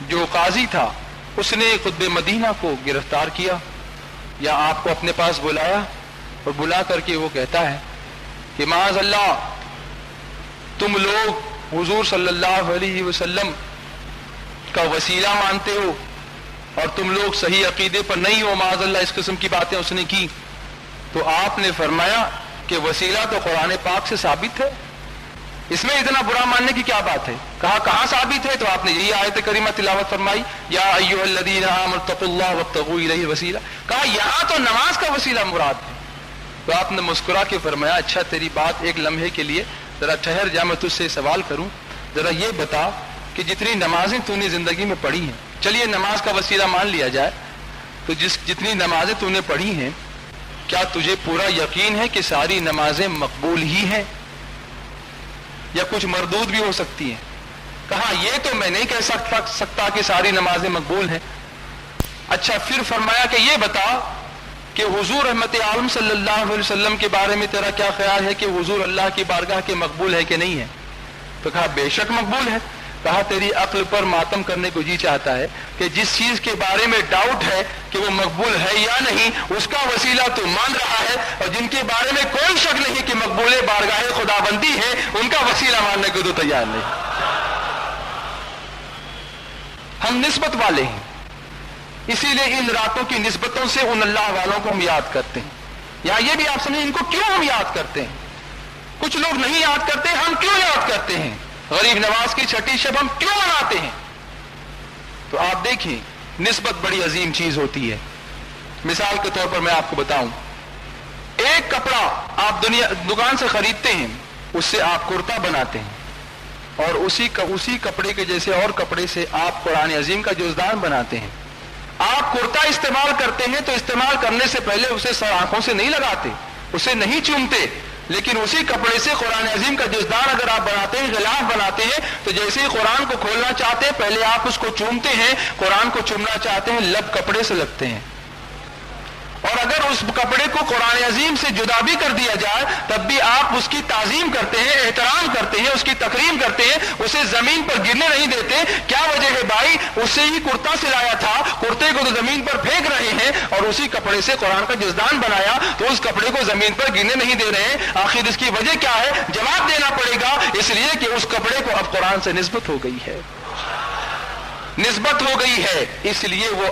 جو قاضی تھا، اس نے قطب مدینہ کو گرفتار کیا یا آپ کو اپنے پاس بلایا، اور بلا کر کے وہ کہتا ہے کہ معاذ اللہ، تم لوگ حضور صلی اللہ علیہ وسلم کا وسیلہ مانتے ہو اور تم لوگ صحیح عقیدے پر نہیں ہو، معاذ اللہ، اس قسم کی باتیں اس نے کی۔ تو آپ نے فرمایا کہ وسیلہ تو قرآن پاک سے ثابت ہے، اس میں اتنا برا ماننے کی کیا بات ہے؟ کہا کہاں ثابت ہے؟ تو آپ نے یہی آیت کریمہ تلاوت فرمائی، یا ایھا الذین آمنوا اتقوا اللہ وابتغوا الیہ الوسیلہ۔ کہا یہاں تو نماز کا وسیلہ مراد ہے۔ تو آپ نے مسکرا کے فرمایا، اچھا تیری بات ایک لمحے کے لیے ذرا ٹھہر جا، میں تجھ سے سوال کروں، ذرا یہ بتا کہ جتنی نمازیں تو نے زندگی میں پڑھی ہیں، چلیے نماز کا وسیلہ مان لیا جائے، تو جتنی نمازیں تو نے پڑھی ہیں، کیا تجھے پورا یقین ہے کہ ساری نمازیں مقبول ہی ہیں یا کچھ مردود بھی ہو سکتی ہیں؟ کہا یہ تو میں نہیں کہہ سکتا کہ ساری نمازیں مقبول ہیں۔ اچھا پھر فرمایا کہ یہ بتا کہ حضور رحمت عالم صلی اللہ علیہ وسلم کے بارے میں تیرا کیا خیال ہے کہ حضور اللہ کی بارگاہ کے مقبول ہے کہ نہیں ہے؟ تو کہا بے شک مقبول ہے۔ کہا تیری عقل پر ماتم کرنے کو جی چاہتا ہے کہ جس چیز کے بارے میں ڈاؤٹ ہے کہ وہ مقبول ہے یا نہیں، اس کا وسیلہ تو مان رہا ہے، اور جن کے بارے میں کوئی شک نہیں کہ مقبول بارگاہ خدا بندی ہے، ان کا وسیلہ ماننے کو تو تیار نہیں۔ ہم نسبت والے ہیں، اسی لیے ان راتوں کی نسبتوں سے ان اللہ والوں کو ہم یاد کرتے ہیں۔ یا یہ بھی آپ سمجھیں ان کو کیوں ہم یاد کرتے ہیں؟ کچھ لوگ نہیں یاد کرتے، ہم کیوں یاد کرتے ہیں؟ غریب نواز کی چھٹی شب ہم کیوں مناتے ہیں؟ تو آپ دیکھیں نسبت بڑی عظیم چیز ہوتی ہے۔ مثال کے طور پر میں آپ کو بتاؤں، ایک کپڑا آپ دکان سے خریدتے ہیں، اس سے آپ کرتا بناتے ہیں، اور اسی کپڑے کے جیسے اور کپڑے سے آپ قرآن عظیم کا جزدان بناتے ہیں۔ آپ کرتا استعمال کرتے ہیں تو استعمال کرنے سے پہلے اسے سر آنکھوں سے نہیں لگاتے، اسے نہیں چومتے، لیکن اسی کپڑے سے قرآن عظیم کا جزدان اگر آپ بناتے ہیں، غلاف بناتے ہیں، تو جیسے ہی قرآن کو کھولنا چاہتے ہیں پہلے آپ اس کو چومتے ہیں، قرآن کو چومنا چاہتے ہیں لب کپڑے سے لگتے ہیں، اور اگر اس کپڑے کو قرآن عظیم سے جدا بھی کر دیا جائے تب بھی آپ اس کی تعظیم کرتے ہیں، احترام کرتے ہیں، اس کی تکریم کرتے ہیں، اسے زمین پر گرنے نہیں دیتے۔ کیا وجہ ہے بھائی؟ اس سے ہی کرتا سلایا تھا، کرتے کو تو زمین پر پھینک رہے ہیں اور اسی کپڑے سے قرآن کا جزدان بنایا تو اس کپڑے کو زمین پر گرنے نہیں دے رہے ہیں۔ آخر اس کی وجہ کیا ہے؟ جواب دینا پڑے گا، اس لیے کہ اس کپڑے کو اب قرآن سے نسبت ہو گئی ہے، نسبت ہو گئی ہے، اس لیے وہ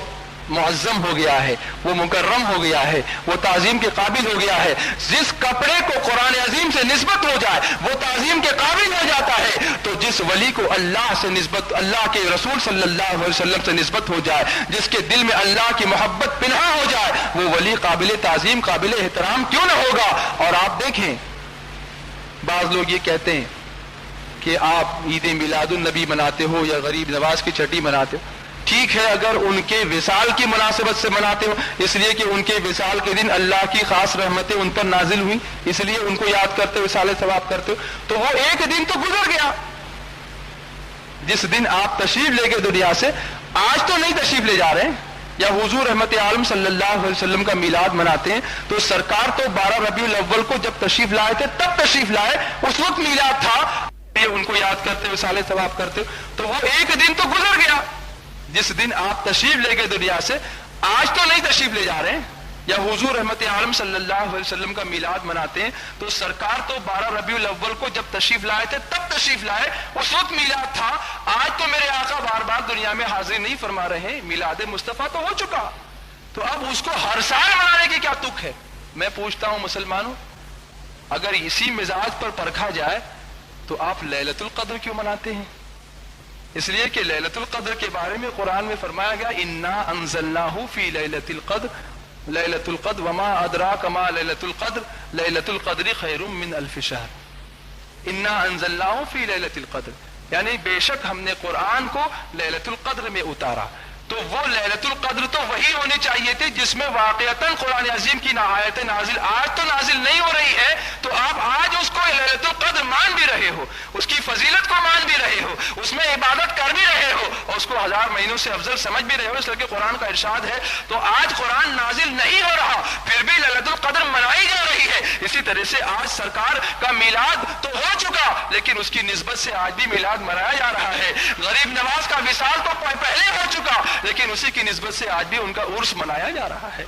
معظم ہو گیا ہے، وہ مکرم ہو گیا ہے، وہ تعظیم کے قابل ہو گیا ہے۔ جس کپڑے کو قرآن عظیم سے نسبت ہو جائے وہ تعظیم کے قابل ہو جاتا ہے، تو جس ولی کو اللہ سے نسبت، اللہ کے رسول صلی اللہ علیہ وسلم سے نسبت ہو جائے، جس کے دل میں اللہ کی محبت پنہاں ہو جائے، وہ ولی قابل تعظیم، قابل احترام کیوں نہ ہوگا؟ اور آپ دیکھیں بعض لوگ یہ کہتے ہیں کہ آپ عید میلاد النبی مناتے ہو یا غریب نواز کی چھٹی مناتے ہو، ٹھیک ہے اگر ان کے وصال کی مناسبت سے مناتے ہو، اس لیے کہ ان کے وصال کے دن اللہ کی خاص رحمتیں ان پر نازل ہوئی، اس لیے ان کو یاد کرتے ہو، وصال ثواب کرتے ہو، تو وہ ایک دن تو گزر گیا۔ جس دن آپ تشریف لے گئے دنیا سے، آج تو نہیں تشریف لے جا رہے ہیں، یا حضور رحمت عالم صلی اللہ علیہ وسلم کا میلاد مناتے ہیں، تو سرکار تو 12 ربیع الاول کو جب تشریف لائے تھے تب تشریف لائے، اس وقت میلاد تھا، ان کو یاد کرتے ہو، وصال ثواب کرتے ہو، تو وہ ایک دن تو گزر گیا۔ جس دن آپ تشریف لے گئے دنیا سے، آج تو نہیں تشریف لے جا رہے ہیں، یا حضور رحمت عالم صلی اللہ علیہ وسلم کا میلاد مناتے ہیں، تو سرکار تو 12 ربیع الاول کو جب تشریف لائے تھے تب تشریف لائے، اس وقت میلاد تھا، آج تو میرے آقا بار بار دنیا میں حاضری نہیں فرما رہے ہیں، میلاد مصطفیٰ تو ہو چکا، تو اب اس کو ہر سال منانے کی کیا تک ہے؟ میں پوچھتا ہوں مسلمانوں، اگر اسی مزاج پر پرکھا جائے تو آپ لیلۃ القدر کیوں مناتے ہیں؟ اس لیے کہ لیلۃ القدر کے بارے میں قرآن میں فرمایا گیا انا انزلناہ فی لیلۃ القدر، لیلۃ القدر وما ادراک ما لیلۃ القدر، لیلۃ القدر خیر من الف شہر، انا انزلناہ فی لیلۃ القدر، یعنی بے شک ہم نے قرآن کو لیلۃ القدر میں اتارا، تو وہ لیلۃ القدر تو وہی ہونی چاہیے تھی جس میں واقعتاً قرآن عظیم کی آیتیں نازل، آج تو نازل نہیں ہو رہی ہے، تو آپ آج اس کو لیلۃ القدر مان بھی رہے ہو، اس کی فضیلت کو مان بھی رہے ہو، اس میں عبادت کر بھی رہے ہو، اور اس کو 1000 مہینوں سے افضل سمجھ بھی رہے ہو، اس لیے کہ قرآن کا ارشاد ہے، تو آج قرآن نازل نہیں ہو رہا پھر بھی لیلۃ القدر منائی جا رہی ہے۔ اسی طرح سے آج سرکار کا میلاد تو ہو چکا لیکن اس کی نسبت سے آج بھی میلاد منایا جا رہا ہے، غریب نواز کا وصال تو پہلے ہو چکا لیکن اسی کی نسبت سے آج بھی ان کا عرس منایا جا رہا ہے۔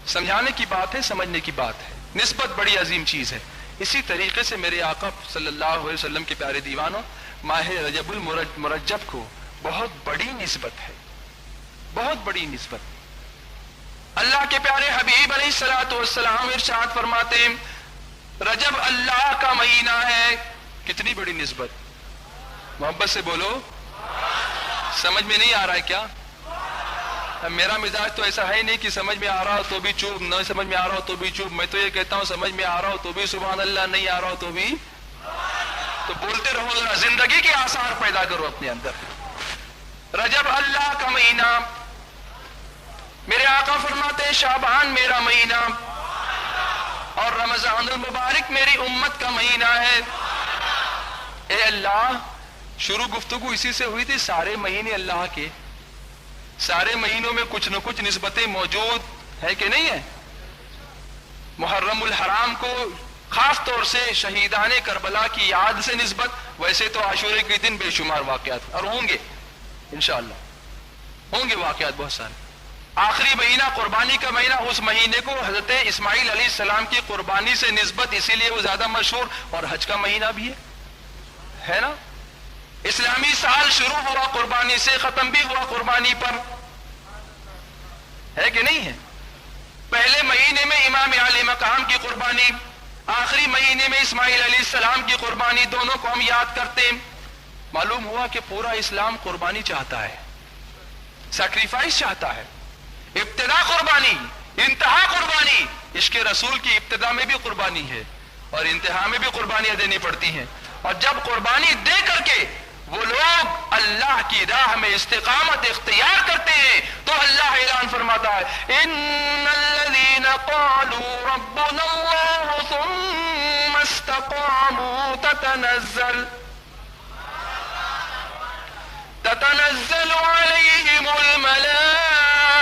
سمجھانے کی بات ہے، سمجھنے کی بات ہے، نسبت بڑی عظیم چیز ہے۔ اسی طریقے سے میرے آقا صلی اللہ علیہ وسلم کے پیارے دیوانوں، ماہ رجب المرجب کو بہت بڑی نسبت ہے، بہت بڑی نسبت۔ اللہ کے پیارے حبیب علیہ الصلوۃ والسلام ارشاد فرماتے ہیں رجب اللہ کا مہینہ ہے، کتنی بڑی نسبت، محبت سے بولو، سمجھ میں نہیں آ رہا ہے کیا؟ میرا مزاج تو ایسا ہے نہیں کہ سمجھ میں آ رہا ہو تو بھی چوپ، نہ سمجھ میں آ رہا ہو تو بھی چوپ، میں تو یہ کہتا ہوں سمجھ میں آ رہا ہو تو بھی سبحان اللہ، نہیں آ رہا ہو تو بھی تو بولتے رہو، ذرا زندگی کے آثار پیدا کرو اپنے اندر۔ رجب اللہ کا مہینہ، میرے آقا فرماتے ہیں شعبان میرا مہینہ اور رمضان المبارک میری امت کا مہینہ ہے۔ اے اللہ، شروع گفتگو اسی سے ہوئی تھی، سارے مہینے اللہ کے، سارے مہینوں میں کچھ نہ کچھ نسبتیں موجود ہے کہ نہیں ہے؟ محرم الحرام کو خاص طور سے شہیدان کربلا کی یاد سے نسبت، ویسے تو عاشورے کے دن بے شمار واقعات اور ہوں گے انشاءاللہ، ہوں گے واقعات بہت سارے۔ آخری مہینہ قربانی کا مہینہ، اس مہینے کو حضرت اسماعیل علیہ السلام کی قربانی سے نسبت، اسی لیے وہ زیادہ مشہور، اور حج کا مہینہ بھی ہے نا۔ اسلامی سال شروع ہوا قربانی سے، ختم بھی ہوا قربانی پر، ہے کہ نہیں ہے؟ پہلے مہینے میں امام عالی مقام کی قربانی، آخری مہینے میں اسماعیل علیہ السلام کی قربانی، دونوں کو ہم یاد کرتے ہیں۔ معلوم ہوا کہ پورا اسلام قربانی چاہتا ہے، سیکریفائس چاہتا ہے، ابتدا قربانی، انتہا قربانی۔ عشق رسول کی ابتدا میں بھی قربانی ہے اور انتہا میں بھی قربانیاں دینی پڑتی ہیں، اور جب قربانی دے کر کے وہ لوگ اللہ کی راہ میں استقامت اختیار کرتے ہیں تو اللہ اعلان فرماتا ہے ان الذين قالوا ربنا الله ثم استقاموا تتنزل عليهم الملائكة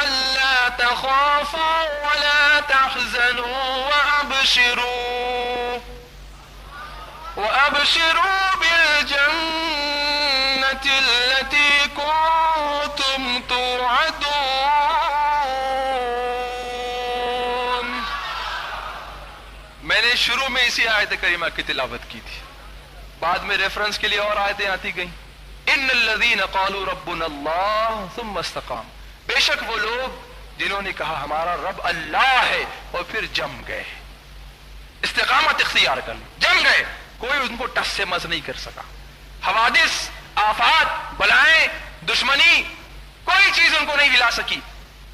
ألا تخافوا ولا تحزنوا وأبشروا بالجنة التي كنتم توعدون. میں نے شروع میں اسی آیت کریمہ کی تلاوت کی تھی، بعد میں ریفرنس کے لیے اور آیتیں آتی گئیں. ان الذین قالوا ربنا اللہ ثم استقاموا، بے شک وہ لوگ جنہوں نے کہا ہمارا رب اللہ ہے اور پھر جم گئے، استقامت اختیار کر لی، جم گئے، کوئی ان کو ٹس سے مس نہیں کر سکا. حوادث، آفات، بلائیں، دشمنی، کوئی چیز ان کو نہیں ہلا سکی،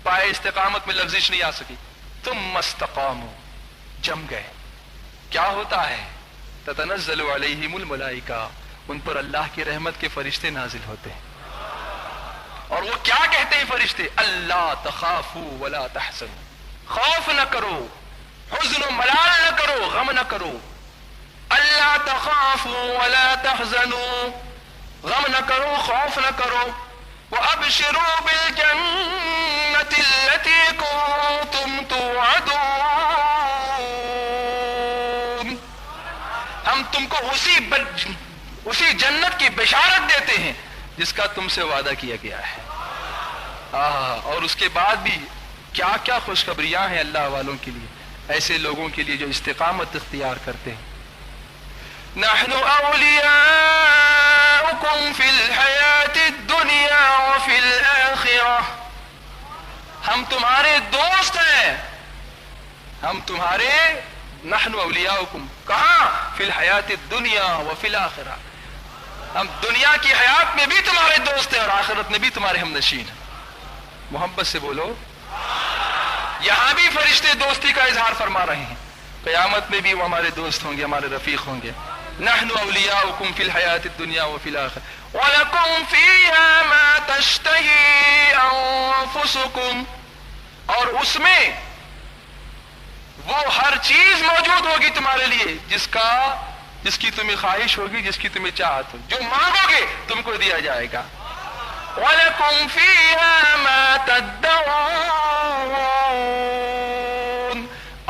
پائے استقامت میں لغزش نہیں آ سکی. ثم استقاموا، جم گئے. کیا ہوتا ہے؟ تتنزل علیہم الملائکہ، ان پر اللہ کی رحمت کے فرشتے نازل ہوتے ہیں. اور وہ کیا کہتے ہیں فرشتے؟ اللہ تخافوا ولا تحزنوا، خوف نہ کرو، حزن و ملال نہ کرو، غم نہ کرو. اللہ تخافوا ولا تحزنوا، غم نہ کرو، خوف نہ کرو. وابشروا بالجنة التي كنتم توعدون، ہم تم کو اسی جنت کی بشارت دیتے ہیں جس کا تم سے وعدہ کیا گیا ہے. اور اس کے بعد بھی کیا کیا خوشخبریاں ہیں اللہ والوں کے لیے، ایسے لوگوں کے لیے جو استقامت اختیار کرتے ہیں. نحن اولیاؤکم فی الحیات الدنیا وفی الآخرہ، ہم تمہارے دوست ہیں، ہم تمہارے نحن اولیاؤکم، کہاں؟ فی الحیات الدنیا وفی الآخرہ، ہم دنیا کی حیات میں بھی تمہارے دوست ہیں اور آخرت میں بھی تمہارے ہم نشین ہیں. محبت سے بولو. یہاں بھی فرشتے دوستی کا اظہار فرما رہے ہیں، قیامت میں بھی وہ ہمارے دوست ہوں گے، ہمارے رفیق ہوں گے. نحن اولیاؤکم فی الحیات الدنیا وفی الآخرہ وَلَكُمْ فِيهَا مَا تَشْتَهِي أَنفُسُكُمْ، اور اس میں وہ ہر چیز موجود ہوگی تمہارے لیے جس کی تمہیں خواہش ہوگی، جس کی تمہیں چاہت ہوگی، جو مانگو گے تم کو دیا جائے گا. وَلَكُمْ فِيهَا مَا تَدَّعُونَ،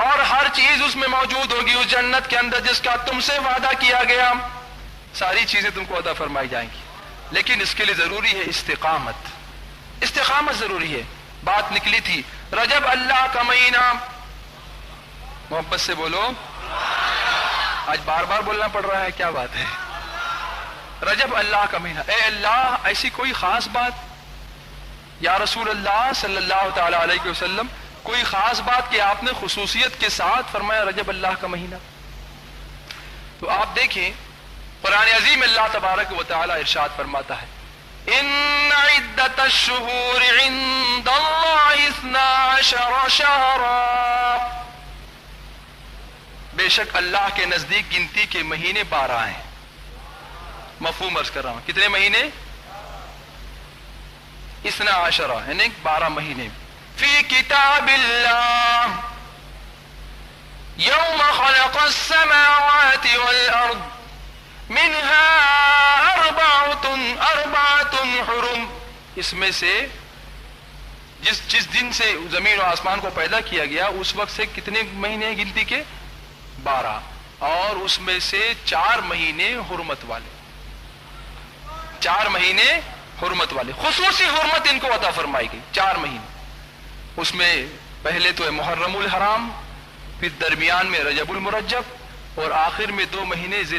اور ہر چیز اس میں موجود ہوگی اس جنت کے اندر جس کا تم سے وعدہ کیا گیا. ساری چیزیں تم کو عطا فرمائی جائیں گی، لیکن اس کے لیے ضروری ہے استقامت. استقامت ضروری ہے. بات نکلی تھی رجب اللہ کا مہینہ، محبت سے بولو. آج بار بار بولنا پڑ رہا ہے، کیا بات ہے؟ رجب اللہ کا مہینہ، اے اللہ ایسی کوئی خاص بات یا رسول اللہ صلی اللہ تعالی علیہ وسلم کوئی خاص بات کہ آپ نے خصوصیت کے ساتھ فرمایا رجب اللہ کا مہینہ؟ تو آپ دیکھیں قرآن عظیم اللہ تبارک و تعالی ارشاد فرماتا ہے ان عدت الشہور عند اللہ 12 شہرا، بے شک اللہ کے نزدیک گنتی کے مہینے 12 ہیں. مفہوم عرض کر رہا ہوں، کتنے مہینے؟ 12 یعنی 12 مہینے. فی کتاب اللہ یوم خلق السماوات والارض منها اربعۃ حرم، اس میں سے جس دن سے زمین و آسمان کو پیدا کیا گیا اس وقت سے کتنے مہینے گنتی کے؟ 12، اور اس میں سے 4 مہینے حرمت والے، 4 مہینے حرمت والے، خصوصی حرمت ان کو عطا فرمائی گئی. 4 مہینے، اس میں پہلے تو ہے محرم الحرام، پھر درمیان میں رجب المرجب، اور آخر میں 2 مہینے ذی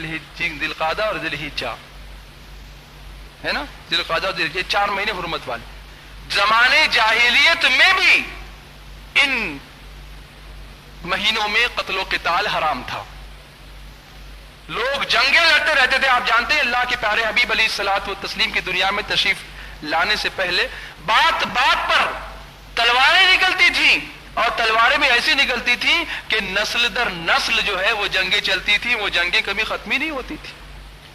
القعدہ اور ذی الحجہ، ہے نا؟ ذی القعدہ اور ذی الحجہ، 4 مہینے حرمت والے. زمانے جاہلیت میں بھی ان مہینوں میں قتل و قتال حرام تھا، لوگ جنگیں لڑتے رہتے تھے. آپ جانتے ہیں اللہ کے پیارے حبیب علیہ الصلوۃ والتسلیم کی دنیا میں تشریف لانے سے پہلے بات بات پر تلواریں نکلتی تھیں، اور تلواریں بھی ایسی نکلتی تھیں کہ نسل در نسل جو ہے وہ جنگیں چلتی تھیں، وہ جنگیں کبھی ختم ہی نہیں ہوتی تھی.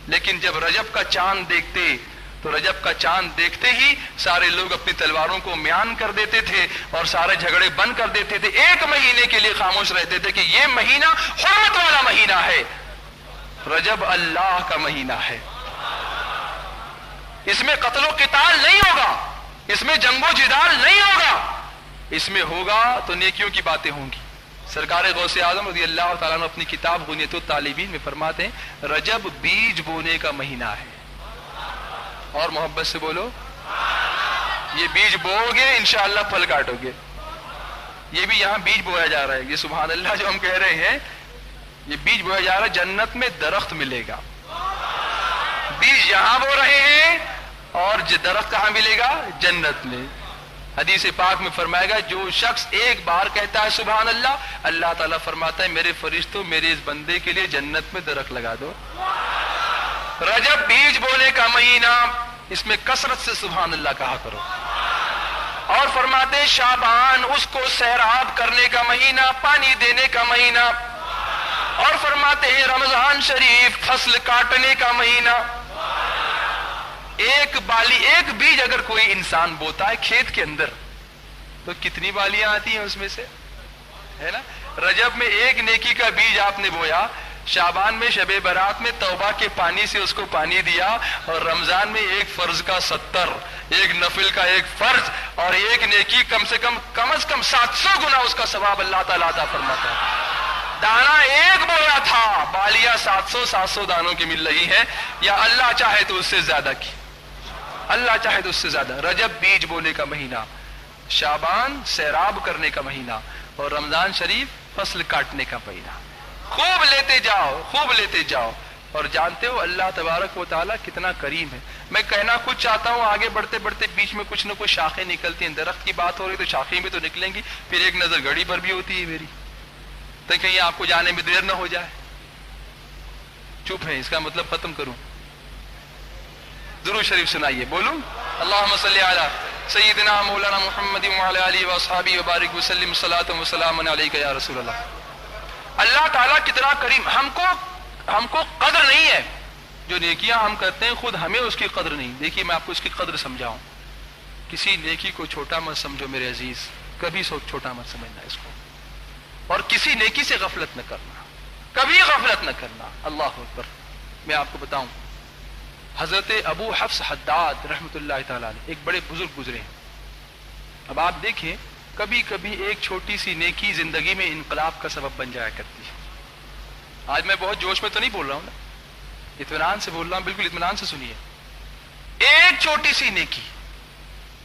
لیکن جب رجب کا چاند دیکھتے تو رجب کا چاند دیکھتے ہی سارے لوگ اپنی تلواروں کو میان کر دیتے تھے اور سارے جھگڑے بند کر دیتے تھے. ایک مہینے کے لیے خاموش رہتے تھے کہ یہ مہینہ حرمت والا مہینہ ہے. رجب اللہ کا مہینہ ہے. اس میں قتل و قتال نہیں ہوگا, اس میں جنگ و جدال نہیں ہوگا, اس میں ہوگا تو نیکیوں کی باتیں ہوں گی. سرکار غوث اعظم رضی اللہ تعالیٰ عنہ اپنی کتاب غنیۃ الطالبین میں فرماتے ہیں رجب بیج بونے کا مہینہ ہے. اور محبت سے بولو, یہ بیج بو گے انشاءاللہ پھل کاٹو گے. یہ بھی یہاں بیج بویا جا رہا ہے. یہ سبحان اللہ جو ہم کہہ رہے ہیں یہ بیج بویا جا رہا ہے. جنت میں درخت ملے گا. بیج یہاں بو رہے ہیں اور درخت کہاں ملے گا؟ جنت میں. حدیث پاک میں فرمائے گا جو شخص ایک بار کہتا ہے سبحان اللہ, اللہ تعالیٰ فرماتا ہے میرے فرشتوں میرے اس بندے کے لیے جنت میں درخت لگا دو. رجب بیج بونے کا مہینہ, اس میں کثرت سے سبحان اللہ کہا کرو. اور فرماتے ہیں شعبان اس کو سیراب کرنے کا مہینہ, پانی دینے کا مہینہ. اور فرماتے ہیں رمضان شریف فصل کاٹنے کا مہینہ. ایک بیج اگر کوئی انسان بوتا ہے کھیت کے اندر تو کتنی بالیاں آتی ہیں اس میں سے, ہے نا. رجب میں ایک نیکی کا بیج آپ نے بویا, شعبان میں شب برات میں توبہ کے پانی سے اس کو پانی دیا, اور رمضان میں ایک فرض کا 70, ایک نفل کا ایک فرض, اور ایک نیکی کم از کم 700 گنا اس کا ثواب اللہ تعالیٰ عطا فرماتا ہے. دانا ایک بویا تھا, بالیاں 700 دانوں کی مل رہی ہیں, یا اللہ چاہے تو اس سے زیادہ کی, اللہ چاہے تو اس سے زیادہ. رجب بیج بونے کا مہینہ, شعبان سیراب کرنے کا مہینہ, اور رمضان شریف فصل کاٹنے کا مہینہ. خوب لیتے جاؤ, خوب لیتے جاؤ. اور جانتے ہو اللہ تبارک و تعالیٰ کتنا کریم ہے. میں کہنا کچھ چاہتا ہوں, آگے بڑھتے بڑھتے بیچ میں کچھ نہ کچھ شاخیں نکلتی ہیں. درخت کی بات ہو رہی تو شاخیں بھی تو نکلیں گی, پھر ایک نظر گھڑی پر بھی ہوتی ہے میری, تو کہیں آپ کو جانے میں دیر نہ ہو جائے. چپ ہے, اس کا مطلب ختم کروں. درود شریف سنائیے, بولوں اللہم صلی علی سیدنا مولانا محمد وعلی آلہ واصحابہ وبارک وسلم صلاۃ و سلام علیک یا رسول اللہ. اللہ تعالیٰ کتنا کریم. ہم کو قدر نہیں ہے, جو نیکیاں ہم کرتے ہیں خود ہمیں اس کی قدر نہیں. دیکھیے میں آپ کو اس کی قدر سمجھاؤں. کسی نیکی کو چھوٹا مت سمجھو میرے عزیز, کبھی چھوٹا مت سمجھنا اس کو. اور کسی نیکی سے غفلت نہ کرنا, کبھی غفلت نہ کرنا. اللہ اکبر. میں آپ کو بتاؤں, حضرت ابو حفص حداد رحمۃ اللہ تعالیٰ علیہ ایک بڑے بزرگ گزرے ہیں. اب آپ دیکھیں کبھی کبھی ایک چھوٹی سی نیکی زندگی میں انقلاب کا سبب بن جایا کرتی ہے. آج میں بہت جوش میں تو نہیں بول رہا ہوں نا, اطمینان سے بول رہا ہوں, بالکل اطمینان سے سنیے. ایک چھوٹی سی نیکی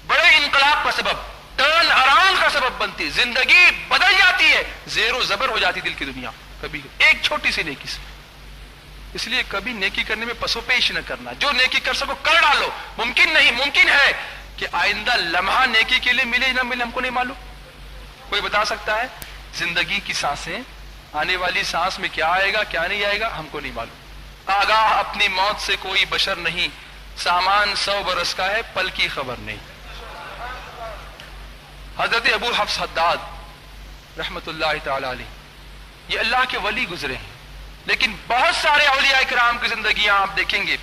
بڑے انقلاب کا سبب, ٹرن اراؤنڈ کا سبب بنتی ہے, زندگی بدل جاتی ہے, زیر و زبر ہو جاتی دل کی دنیا کبھی ایک چھوٹی سی نیکی سے. اس لیے کبھی نیکی کرنے میں پسو پیش نہ کرنا. جو نیکی کر سکو کر ڈالو. ممکن نہیں, ممکن ہے کہ آئندہ لمحہ نیکی کے لیے ملے نہ ملے ہم کو نہیں معلوم. کوئی بتا سکتا ہے زندگی کی سانسیں, آنے والی سانس میں کیا آئے گا کیا نہیں آئے گا ہم کو نہیں معلوم. آگاہ اپنی موت سے کوئی بشر نہیں, سامان 100 برس کا ہے پل کی خبر نہیں. حضرت ابو حفص حداد رحمت اللہ تعالی علیہ یہ اللہ کے ولی گزرے ہیں. لیکن بہت سارے اولیاء کرام کی زندگیاں آپ دیکھیں گے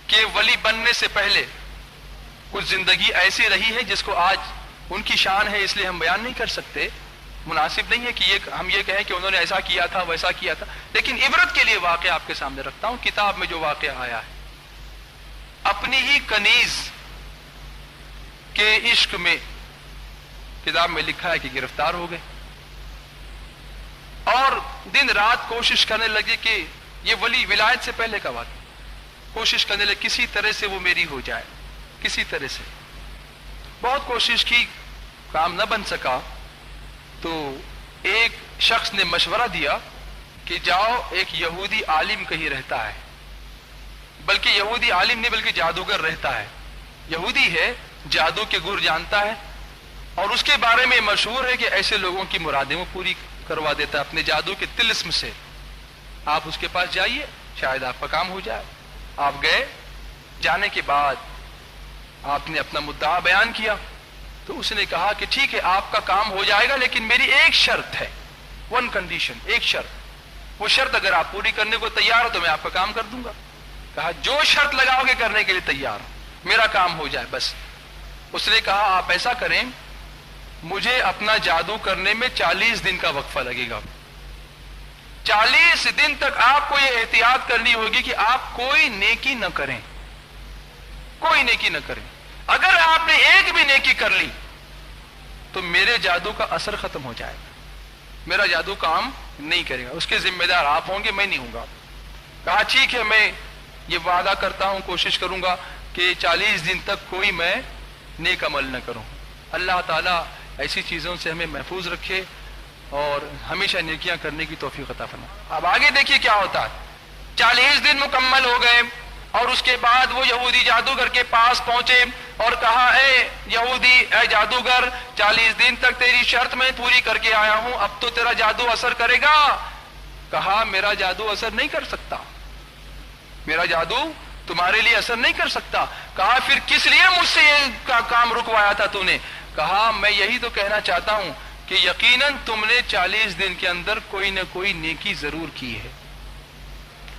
کہ ولی بننے سے پہلے کچھ زندگی ایسی رہی ہے جس کو آج ان کی شان ہے اس لیے ہم بیان نہیں کر سکتے. مناسب نہیں ہے کہ ہم یہ کہیں کہ انہوں نے ایسا کیا تھا ویسا کیا تھا. لیکن عبرت کے لیے واقعہ آپ کے سامنے رکھتا ہوں. کتاب میں جو واقعہ آیا ہے, اپنی ہی کنیز کے عشق میں کتاب میں لکھا ہے کہ گرفتار ہو گئے اور دن رات کوشش کرنے لگے کہ یہ ولی ولایت سے پہلے کا واقعہ, کوشش کرنے لگے کسی طرح سے وہ میری ہو جائے, کسی طرح سے. بہت کوشش کی, کام نہ بن سکا. تو ایک شخص نے مشورہ دیا کہ جاؤ ایک یہودی عالم کہیں رہتا ہے, بلکہ یہودی عالم نہیں بلکہ جادوگر رہتا ہے. یہودی ہے, جادو کے گر جانتا ہے, اور اس کے بارے میں مشہور ہے کہ ایسے لوگوں کی مرادیں وہ پوری کروا دیتا ہے اپنے جادو کے طلسم سے. آپ اس کے پاس جائیے, شاید آپ کا کام ہو جائے. آپ گئے, جانے کے بعد آپ نے اپنا مدعا بیان کیا تو اس نے کہا کہ ٹھیک ہے آپ کا کام ہو جائے گا, لیکن میری ایک شرط ہے, ون کنڈیشن, ایک شرط. وہ شرط اگر آپ پوری کرنے کو تیار ہو تو میں آپ کا کام کر دوں گا. کہا جو شرط لگاؤ گے کرنے کے لیے تیار ہوں، میرا کام ہو جائے بس۔ اس نے کہا آپ ایسا کریں، مجھے اپنا جادو کرنے میں 40 دن کا وقفہ لگے گا، 40 دن تک آپ کو یہ احتیاط کرنی ہوگی کہ آپ کوئی نیکی نہ کریں، کوئی نیکی نہ کریں۔ اگر آپ نے ایک بھی نیکی کر لی تو میرے جادو کا اثر ختم ہو جائے گا، میرا جادو کام نہیں کرے گا، اس کے ذمہ دار آپ ہوں گے، میں نہیں ہوں گا۔ کہا ٹھیک ہے، میں یہ وعدہ کرتا ہوں، کوشش کروں گا کہ 40 دن تک کوئی میں نیک عمل نہ کروں۔ اللہ تعالیٰ ایسی چیزوں سے ہمیں محفوظ رکھے اور ہمیشہ نیکیاں کرنے کی توفیق عطا فرمائے۔ اب آگے دیکھیے کیا ہوتا ہے۔ 40 دن مکمل ہو گئے اور اس کے بعد وہ یہودی جادوگر کے پاس پہنچے اور کہا اے یہودی، اے جادوگر، 40 دن تک تیری شرط میں پوری کر کے آیا ہوں، اب تو تیرا جادو اثر کرے گا؟ کہا میرا جادو اثر نہیں کر سکتا، میرا جادو تمہارے لیے اثر نہیں کر سکتا۔ کہا پھر کس لیے مجھ سے یہ کام رکوایا تھا تو نے؟ کہا میں یہی تو کہنا چاہتا ہوں کہ یقیناً تم نے 40 دن کے اندر کوئی نہ کوئی نیکی ضرور کی ہے،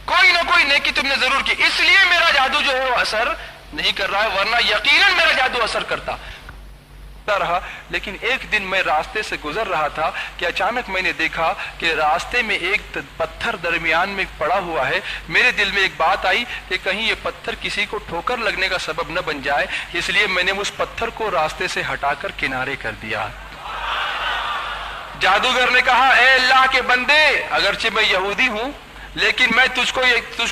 کوئی نہ کوئی نیکی تم نے ضرور کی، اس لیے میرا جادو جو ہے وہ اثر نہیں کر رہا ہے، ورنہ یقیناً میرا جادو اثر کرتا رہا۔ لیکن ایک دن میں راستے سے گزر رہا تھا کہ اچانک میں نے دیکھا کہ راستے میں ایک پتھر درمیان میں پڑا ہوا ہے۔ میرے دل میں ایک بات آئی کہ کہیں یہ پتھر کسی کو ٹھوکر لگنے کا سبب نہ بن جائے، اس لیے میں نے اس پتھر کو راستے سے ہٹا کر کنارے کر دیا۔ جادوگر نے کہا اے اللہ کے بندے، اگرچہ میں یہودی ہوں لیکن میں تجھ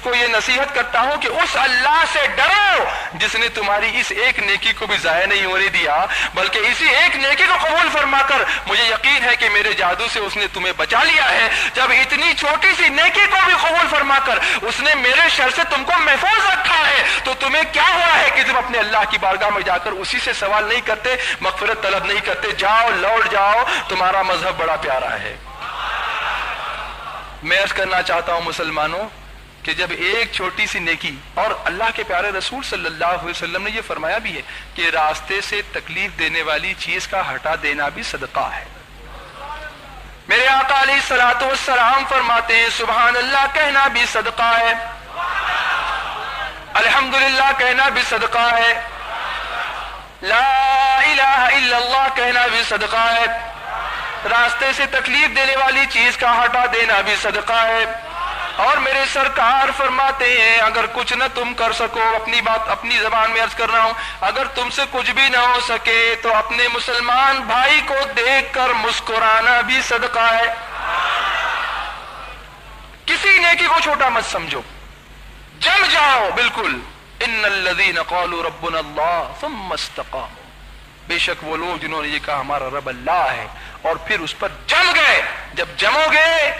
کو یہ نصیحت کرتا ہوں کہ اس اللہ سے ڈرو جس نے تمہاری اس ایک نیکی کو بھی ضائع نہیں ہونے دیا، بلکہ اسی ایک نیکی کو قبول فرما کر مجھے یقین ہے کہ میرے جادو سے اس نے تمہیں بچا لیا ہے۔ جب اتنی چھوٹی سی نیکی کو بھی قبول فرما کر اس نے میرے شر سے تم کو محفوظ رکھا ہے تو تمہیں کیا ہوا ہے کہ تم اپنے اللہ کی بارگاہ میں جا کر اسی سے سوال نہیں کرتے، مغفرت طلب نہیں کرتے؟ جاؤ، لوٹ جاؤ، تمہارا مذہب بڑا پیارا ہے۔ میں عرض کرنا چاہتا ہوں مسلمانوں کہ جب ایک چھوٹی سی نیکی، اور اللہ کے پیارے رسول صلی اللہ علیہ وسلم نے یہ فرمایا بھی ہے کہ راستے سے تکلیف دینے والی چیز کا ہٹا دینا بھی صدقہ ہے۔ میرے آقا علیہ الصلوۃ والسلام فرماتے ہیں سبحان اللہ کہنا بھی صدقہ ہے، الحمدللہ کہنا بھی صدقہ ہے، لا الہ الا اللہ کہنا بھی صدقہ ہے، راستے سے تکلیف دینے والی چیز کا ہٹا دینا بھی صدقہ ہے۔ اور میرے سرکار فرماتے ہیں اگر کچھ نہ تم کر سکو، اپنی زبان میں عرض کر رہا ہوں، اگر تم سے کچھ بھی نہ ہو سکے تو اپنے مسلمان بھائی کو دیکھ کر مسکرانا بھی صدقہ ہے۔ کسی نیکی کو چھوٹا مت سمجھو، جم جاؤ بالکل۔ ان الذین قالوا ربنا اللہ ثم استقاموا، بے شک وہ لوگ جنہوں نے یہ کہا ہمارا رب اللہ ہے اور پھر اس پر جم گئے۔ جب جمو گے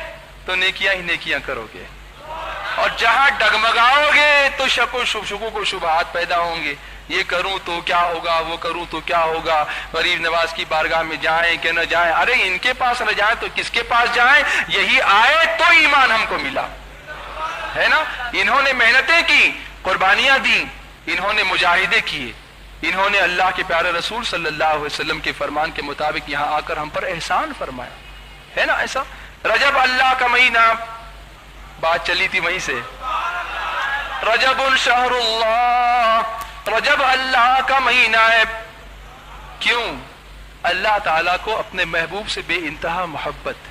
تو نیکیاں ہی نیکیاں کرو گے، اور جہاں ڈگمگاؤ گے تو شکوک و شبہات پیدا ہوں گے، یہ کروں تو کیا ہوگا، وہ کروں تو کیا ہوگا، غریب نواز کی بارگاہ میں جائیں کہ نہ جائیں، ارے ان کے پاس نہ جائیں تو کس کے پاس جائیں؟ یہی آئے تو ایمان ہم کو ملا ہے نا۔ انہوں نے محنتیں کی، قربانیاں دی، انہوں نے مجاہدے کیے، انہوں نے اللہ کے پیارے رسول صلی اللہ علیہ وسلم کے فرمان کے مطابق یہاں آ کر ہم پر احسان فرمایا ہے نا۔ ایسا رجب اللہ کا مہینہ، بات چلی تھی وہیں سے، رجب شہر اللہ، رجب اللہ کا مہینہ ہے۔ کیوں؟ اللہ تعالیٰ کو اپنے محبوب سے بے انتہا محبت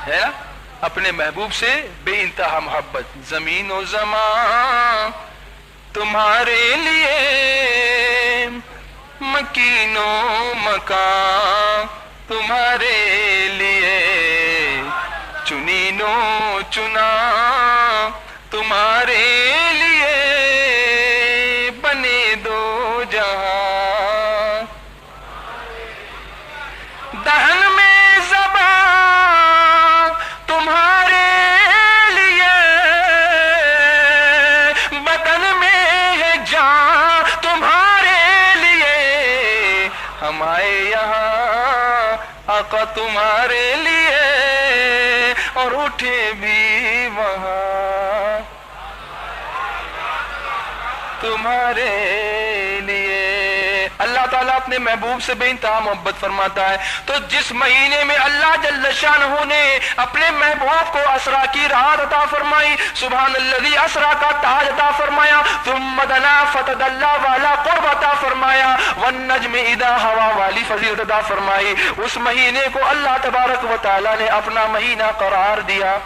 ہے نا، اپنے محبوب سے بے انتہا محبت۔ زمین و زمان تمہارے لیے، مکین و مکان تمہارے لیے، چنین و چنا تمہارے لیے، بنے دو جہاں، دہن میں زبان تمہارے لیے، بدن میں ہے جان تمہارے لیے، ہم آئے یہاں آقا تمہارے لیے اور اٹھے بھی وہاں تمہارے لیے۔ اللہ تعالیٰ اپنے محبوب سے بے انتہا محبت فرماتا ہے۔ تو جس مہینے میں اللہ جل شانہ نے اپنے محبوب کو اسرا کی راحت عطا فرمائی، سبحان الذی اسرا کا تاج عطا فرمایا، ثم دنا فتدلی والا قرب عطا فرمایا، والنجم اذا ہوا والی فضیلت عطا فرمائی، اس مہینے کو اللہ تبارک و تعالی نے اپنا مہینہ قرار دیا۔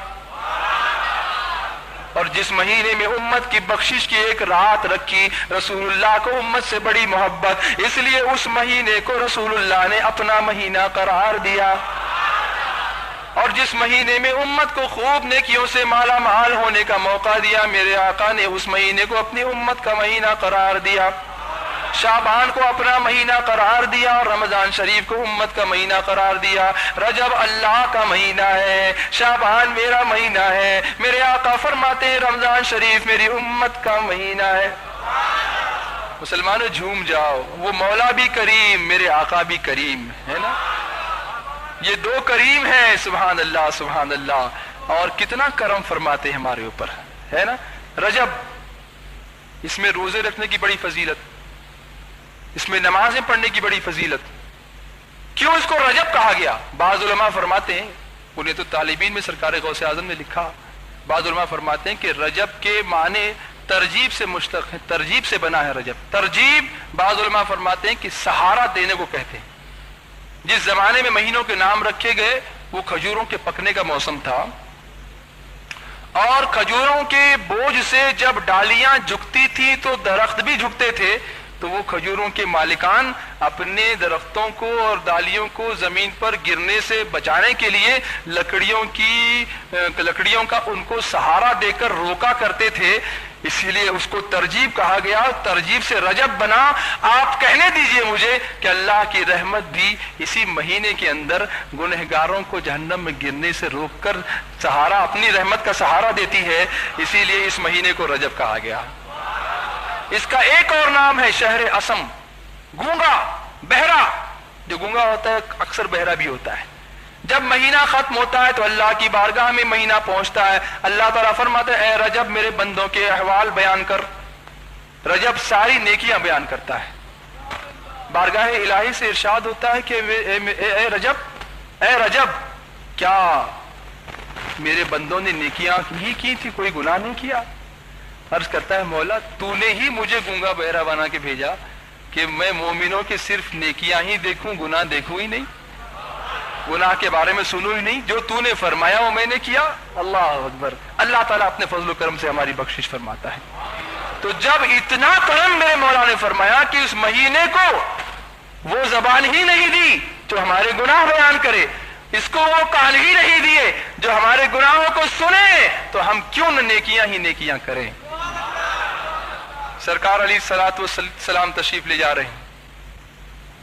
اور جس مہینے میں امت کی بخشش کی ایک رات رکھی، رسول اللہ کو امت سے بڑی محبت، اس لیے اس مہینے کو رسول اللہ نے اپنا مہینہ قرار دیا۔ اور جس مہینے میں امت کو خوب نیکیوں سے مالا مال ہونے کا موقع دیا، میرے آقا نے اس مہینے کو اپنی امت کا مہینہ قرار دیا۔ شعبان کو اپنا مہینہ قرار دیا اور رمضان شریف کو امت کا مہینہ قرار دیا۔ رجب اللہ کا مہینہ ہے، شعبان میرا مہینہ ہے، میرے آقا فرماتے ہیں رمضان شریف میری امت کا مہینہ ہے۔ مسلمانوں جھوم جاؤ، وہ مولا بھی کریم، میرے آقا بھی کریم ہے نا، یہ دو کریم ہیں، سبحان اللہ سبحان اللہ۔ اور کتنا کرم فرماتے ہیں ہمارے اوپر، ہے نا۔ رجب، اس میں روزے رکھنے کی بڑی فضیلت، اس میں نمازیں پڑھنے کی بڑی فضیلت۔ کیوں اس کو رجب کہا گیا؟ بعض علماء فرماتے ہیں، انہیں تو طالبین میں سرکار غوث اعظم نے لکھا، بعض علماء فرماتے ہیں کہ رجب کے معنی ترجیب سے مشتق ہے، ترجیب سے بنا ہے رجب۔ ترجیب بعض علماء فرماتے ہیں کہ سہارا دینے کو کہتے ہیں۔ جس زمانے میں مہینوں کے نام رکھے گئے وہ کھجوروں کے پکنے کا موسم تھا، اور کھجوروں کے بوجھ سے جب ڈالیاں جھکتی تھی تو درخت بھی جھکتے تھے، تو وہ کھجوروں کے مالکان اپنے درختوں کو اور ڈالیوں کو زمین پر گرنے سے بچانے کے لیے لکڑیوں کا ان کو سہارا دے کر روکا کرتے تھے، اسی لیے اس کو ترجیب کہا گیا، ترجیب سے رجب بنا۔ آپ کہنے دیجئے مجھے کہ اللہ کی رحمت بھی اسی مہینے کے اندر گنہگاروں کو جہنم میں گرنے سے روک کر سہارا، اپنی رحمت کا سہارا دیتی ہے، اسی لیے اس مہینے کو رجب کہا گیا۔ اس کا ایک اور نام ہے شہر اسم، گونگا، بہرا۔ جو گونگا ہوتا ہے اکثر بہرا بھی ہوتا ہے۔ جب مہینہ ختم ہوتا ہے تو اللہ کی بارگاہ میں مہینہ پہنچتا ہے، اللہ تعالیٰ فرماتا ہے اے رجب میرے بندوں کے احوال بیان کر۔ رجب ساری نیکیاں بیان کرتا ہے، بارگاہ الہی سے ارشاد ہوتا ہے کہ اے رجب کیا میرے بندوں نے نیکیاں ہی کی تھی، کوئی گناہ نہیں کیا؟ عرض کرتا ہے مولا تو نے ہی مجھے گونگا بہرا بنا کے بھیجا کہ میں مومنوں کے صرف نیکیاں ہی دیکھوں، گناہ دیکھوں ہی نہیں، گناہ کے بارے میں سنوں ہی نہیں، جو تو نے فرمایا وہ میں نے کیا۔ اللہ اکبر۔ اللہ تعالیٰ اپنے فضل و کرم سے ہماری بخشش فرماتا ہے۔ تو جب اتنا کرم میرے مولا نے فرمایا کہ اس مہینے کو وہ زبان ہی نہیں دی جو ہمارے گناہ بیان کرے، اس کو وہ کان ہی نہیں دیے جو ہمارے گناہوں کو سنے، تو ہم کیوں نہ نیکیاں ہی نیکیاں کریں۔ سرکار علیہ الصلوۃ والسلام تشریف لے جا رہے ہیں،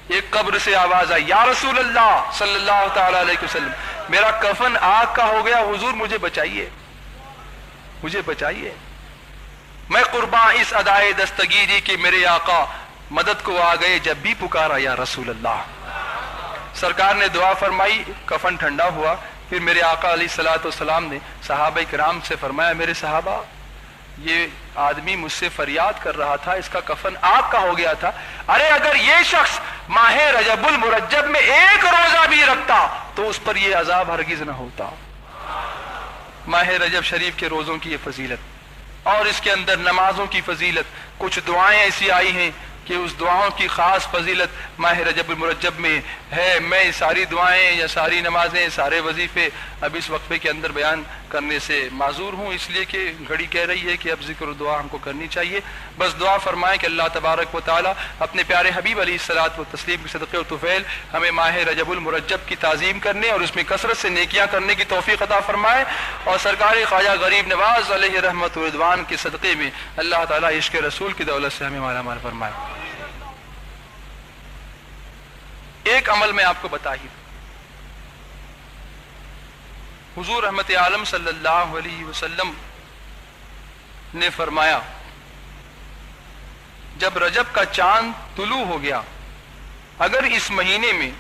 ایک قبر سے آواز آئی یا رسول اللہ صلی اللہ تعالی علیہ وسلم، میرا کفن آگ کا ہو گیا، حضور مجھے بچائیے، مجھے بچائیے، میں قرباں اس ادائے دستگیری کہ میرے آقا مدد کو آ گئے جب بھی پکارا یا رسول اللہ۔ سرکار نے دعا فرمائی، کفن ٹھنڈا ہوا، پھر میرے آقا علیہ الصلوۃ والسلام نے صحابہ کرام سے فرمایا میرے صحابہ یہ آدمی مجھ سے فریاد کر رہا تھا، اس کا کفن آگ کا ہو گیا تھا، ارے اگر یہ شخص ماہ رجب المرجب میں ایک روزہ بھی رکھتا تو اس پر یہ عذاب ہرگز نہ ہوتا۔ ماہ رجب شریف کے روزوں کی یہ فضیلت اور اس کے اندر نمازوں کی فضیلت، کچھ دعائیں ایسی آئی ہیں کہ اس دعاؤں کی خاص فضیلت ماہ رجب المرجب میں ہے۔ میں ساری دعائیں یا ساری نمازیں، سارے وظیفے اب اس وقفے کے اندر بیان کرنے سے معذور ہوں، اس لیے کہ گھڑی کہہ رہی ہے کہ اب ذکر و دعا ہم کو کرنی چاہیے۔ بس دعا فرمائیں کہ اللہ تبارک و تعالی اپنے پیارے حبیب علیہ الصلوۃ والتسلیم کے صدقے و طفیل ہمیں ماہ رجب المرجب کی تعظیم کرنے اور اس میں کثرت سے نیکیاں کرنے کی توفیق عطا فرمائے، اور سرکار خواجہ غریب نواز علیہ رحمت و رضوان کے صدقے میں اللہ تعالی عشق رسول کی دولت سے ہمیں مالا مال فرمائے۔ ایک عمل میں آپ کو بتا ہی دوں، حضور رحمت عالم صلی اللہ علیہ وسلم نے فرمایا جب رجب کا چاند طلوع ہو گیا، اگر اس مہینے میں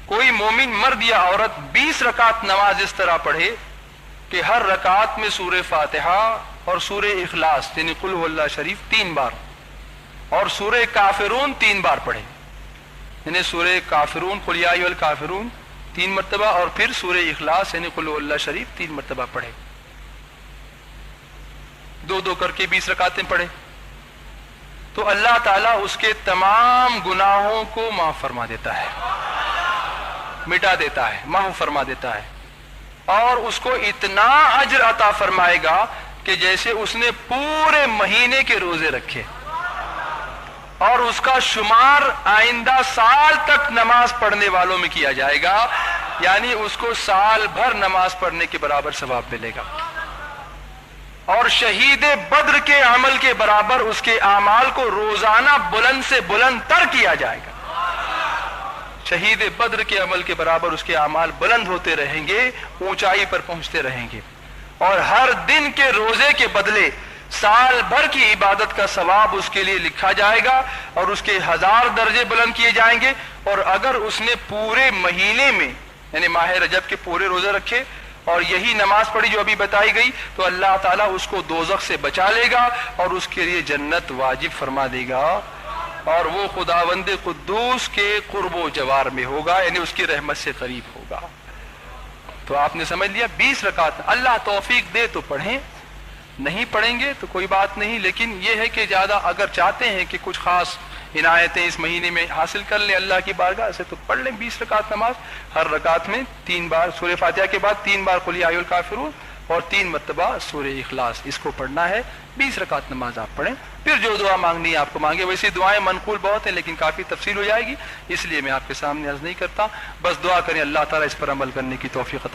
کوئی مومن مرد یا عورت 20 رکعت نماز اس طرح پڑھے کہ ہر رکعت میں سورہ فاتحہ اور سورہ اخلاص یعنی قل هو اللہ شریف 3 بار اور سورہ کافرون 3 بار پڑھے، یعنی سورہ کافرون قل یا ایھا الکافرون 3 مرتبہ، اور پھر سورہ اخلاص یعنی قل هو اللہ شریف 3 مرتبہ پڑھے، 2 کر کے 20 رکعتیں پڑھے، تو اللہ تعالیٰ اس کے تمام گناہوں کو معاف فرما دیتا ہے، مٹا دیتا ہے، معاف فرما دیتا ہے، اور اس کو اتنا اجر عطا فرمائے گا کہ جیسے اس نے پورے مہینے کے روزے رکھے، اور اس کا شمار آئندہ سال تک نماز پڑھنے والوں میں کیا جائے گا، یعنی اس کو سال بھر نماز پڑھنے کے برابر ثواب ملے گا، اور شہید بدر کے عمل کے برابر اس کے اعمال کو روزانہ بلند سے بلند تر کیا جائے گا، شہید بدر کے عمل کے برابر اس کے اعمال بلند ہوتے رہیں گے، اونچائی پر پہنچتے رہیں گے، اور ہر دن کے روزے کے بدلے سال بھر کی عبادت کا ثواب اس کے لیے لکھا جائے گا، اور اس کے 1000 درجے بلند کیے جائیں گے، اور اگر اس نے پورے مہینے میں یعنی ماہ رجب کے پورے روزے رکھے اور یہی نماز پڑھی جو ابھی بتائی گئی، تو اللہ تعالیٰ اس کو دوزخ سے بچا لے گا اور اس کے لیے جنت واجب فرما دے گا، اور وہ خداوند قدوس کے قرب و جوار میں ہوگا، یعنی اس کی رحمت سے قریب ہوگا۔ تو آپ نے سمجھ لیا 20 رکعت، اللہ توفیق دے تو پڑھیں، نہیں پڑھیں گے تو کوئی بات نہیں، لیکن یہ ہے کہ زیادہ اگر چاہتے ہیں کہ کچھ خاص عنایتیں اس مہینے میں حاصل کر لیں اللہ کی بارگاہ سے، تو پڑھ لیں 20 رکعت نماز، ہر رکعت میں 3 بار سورہ فاتحہ کے بعد 3 بار قل یا ایھا الکافرون اور 3 مرتبہ سورہ اخلاص، اس کو پڑھنا ہے، 20 رکعت نماز آپ پڑھیں، پھر جو دعا مانگنی ہے آپ کو مانگے۔ ویسے دعائیں منقول بہت ہیں لیکن کافی تفصیل ہو جائے گی، اس لیے میں آپ کے سامنے عرض نہیں کرتا، بس دعا کریں اللہ تعالیٰ اس پر عمل کرنے کی توفیق عطا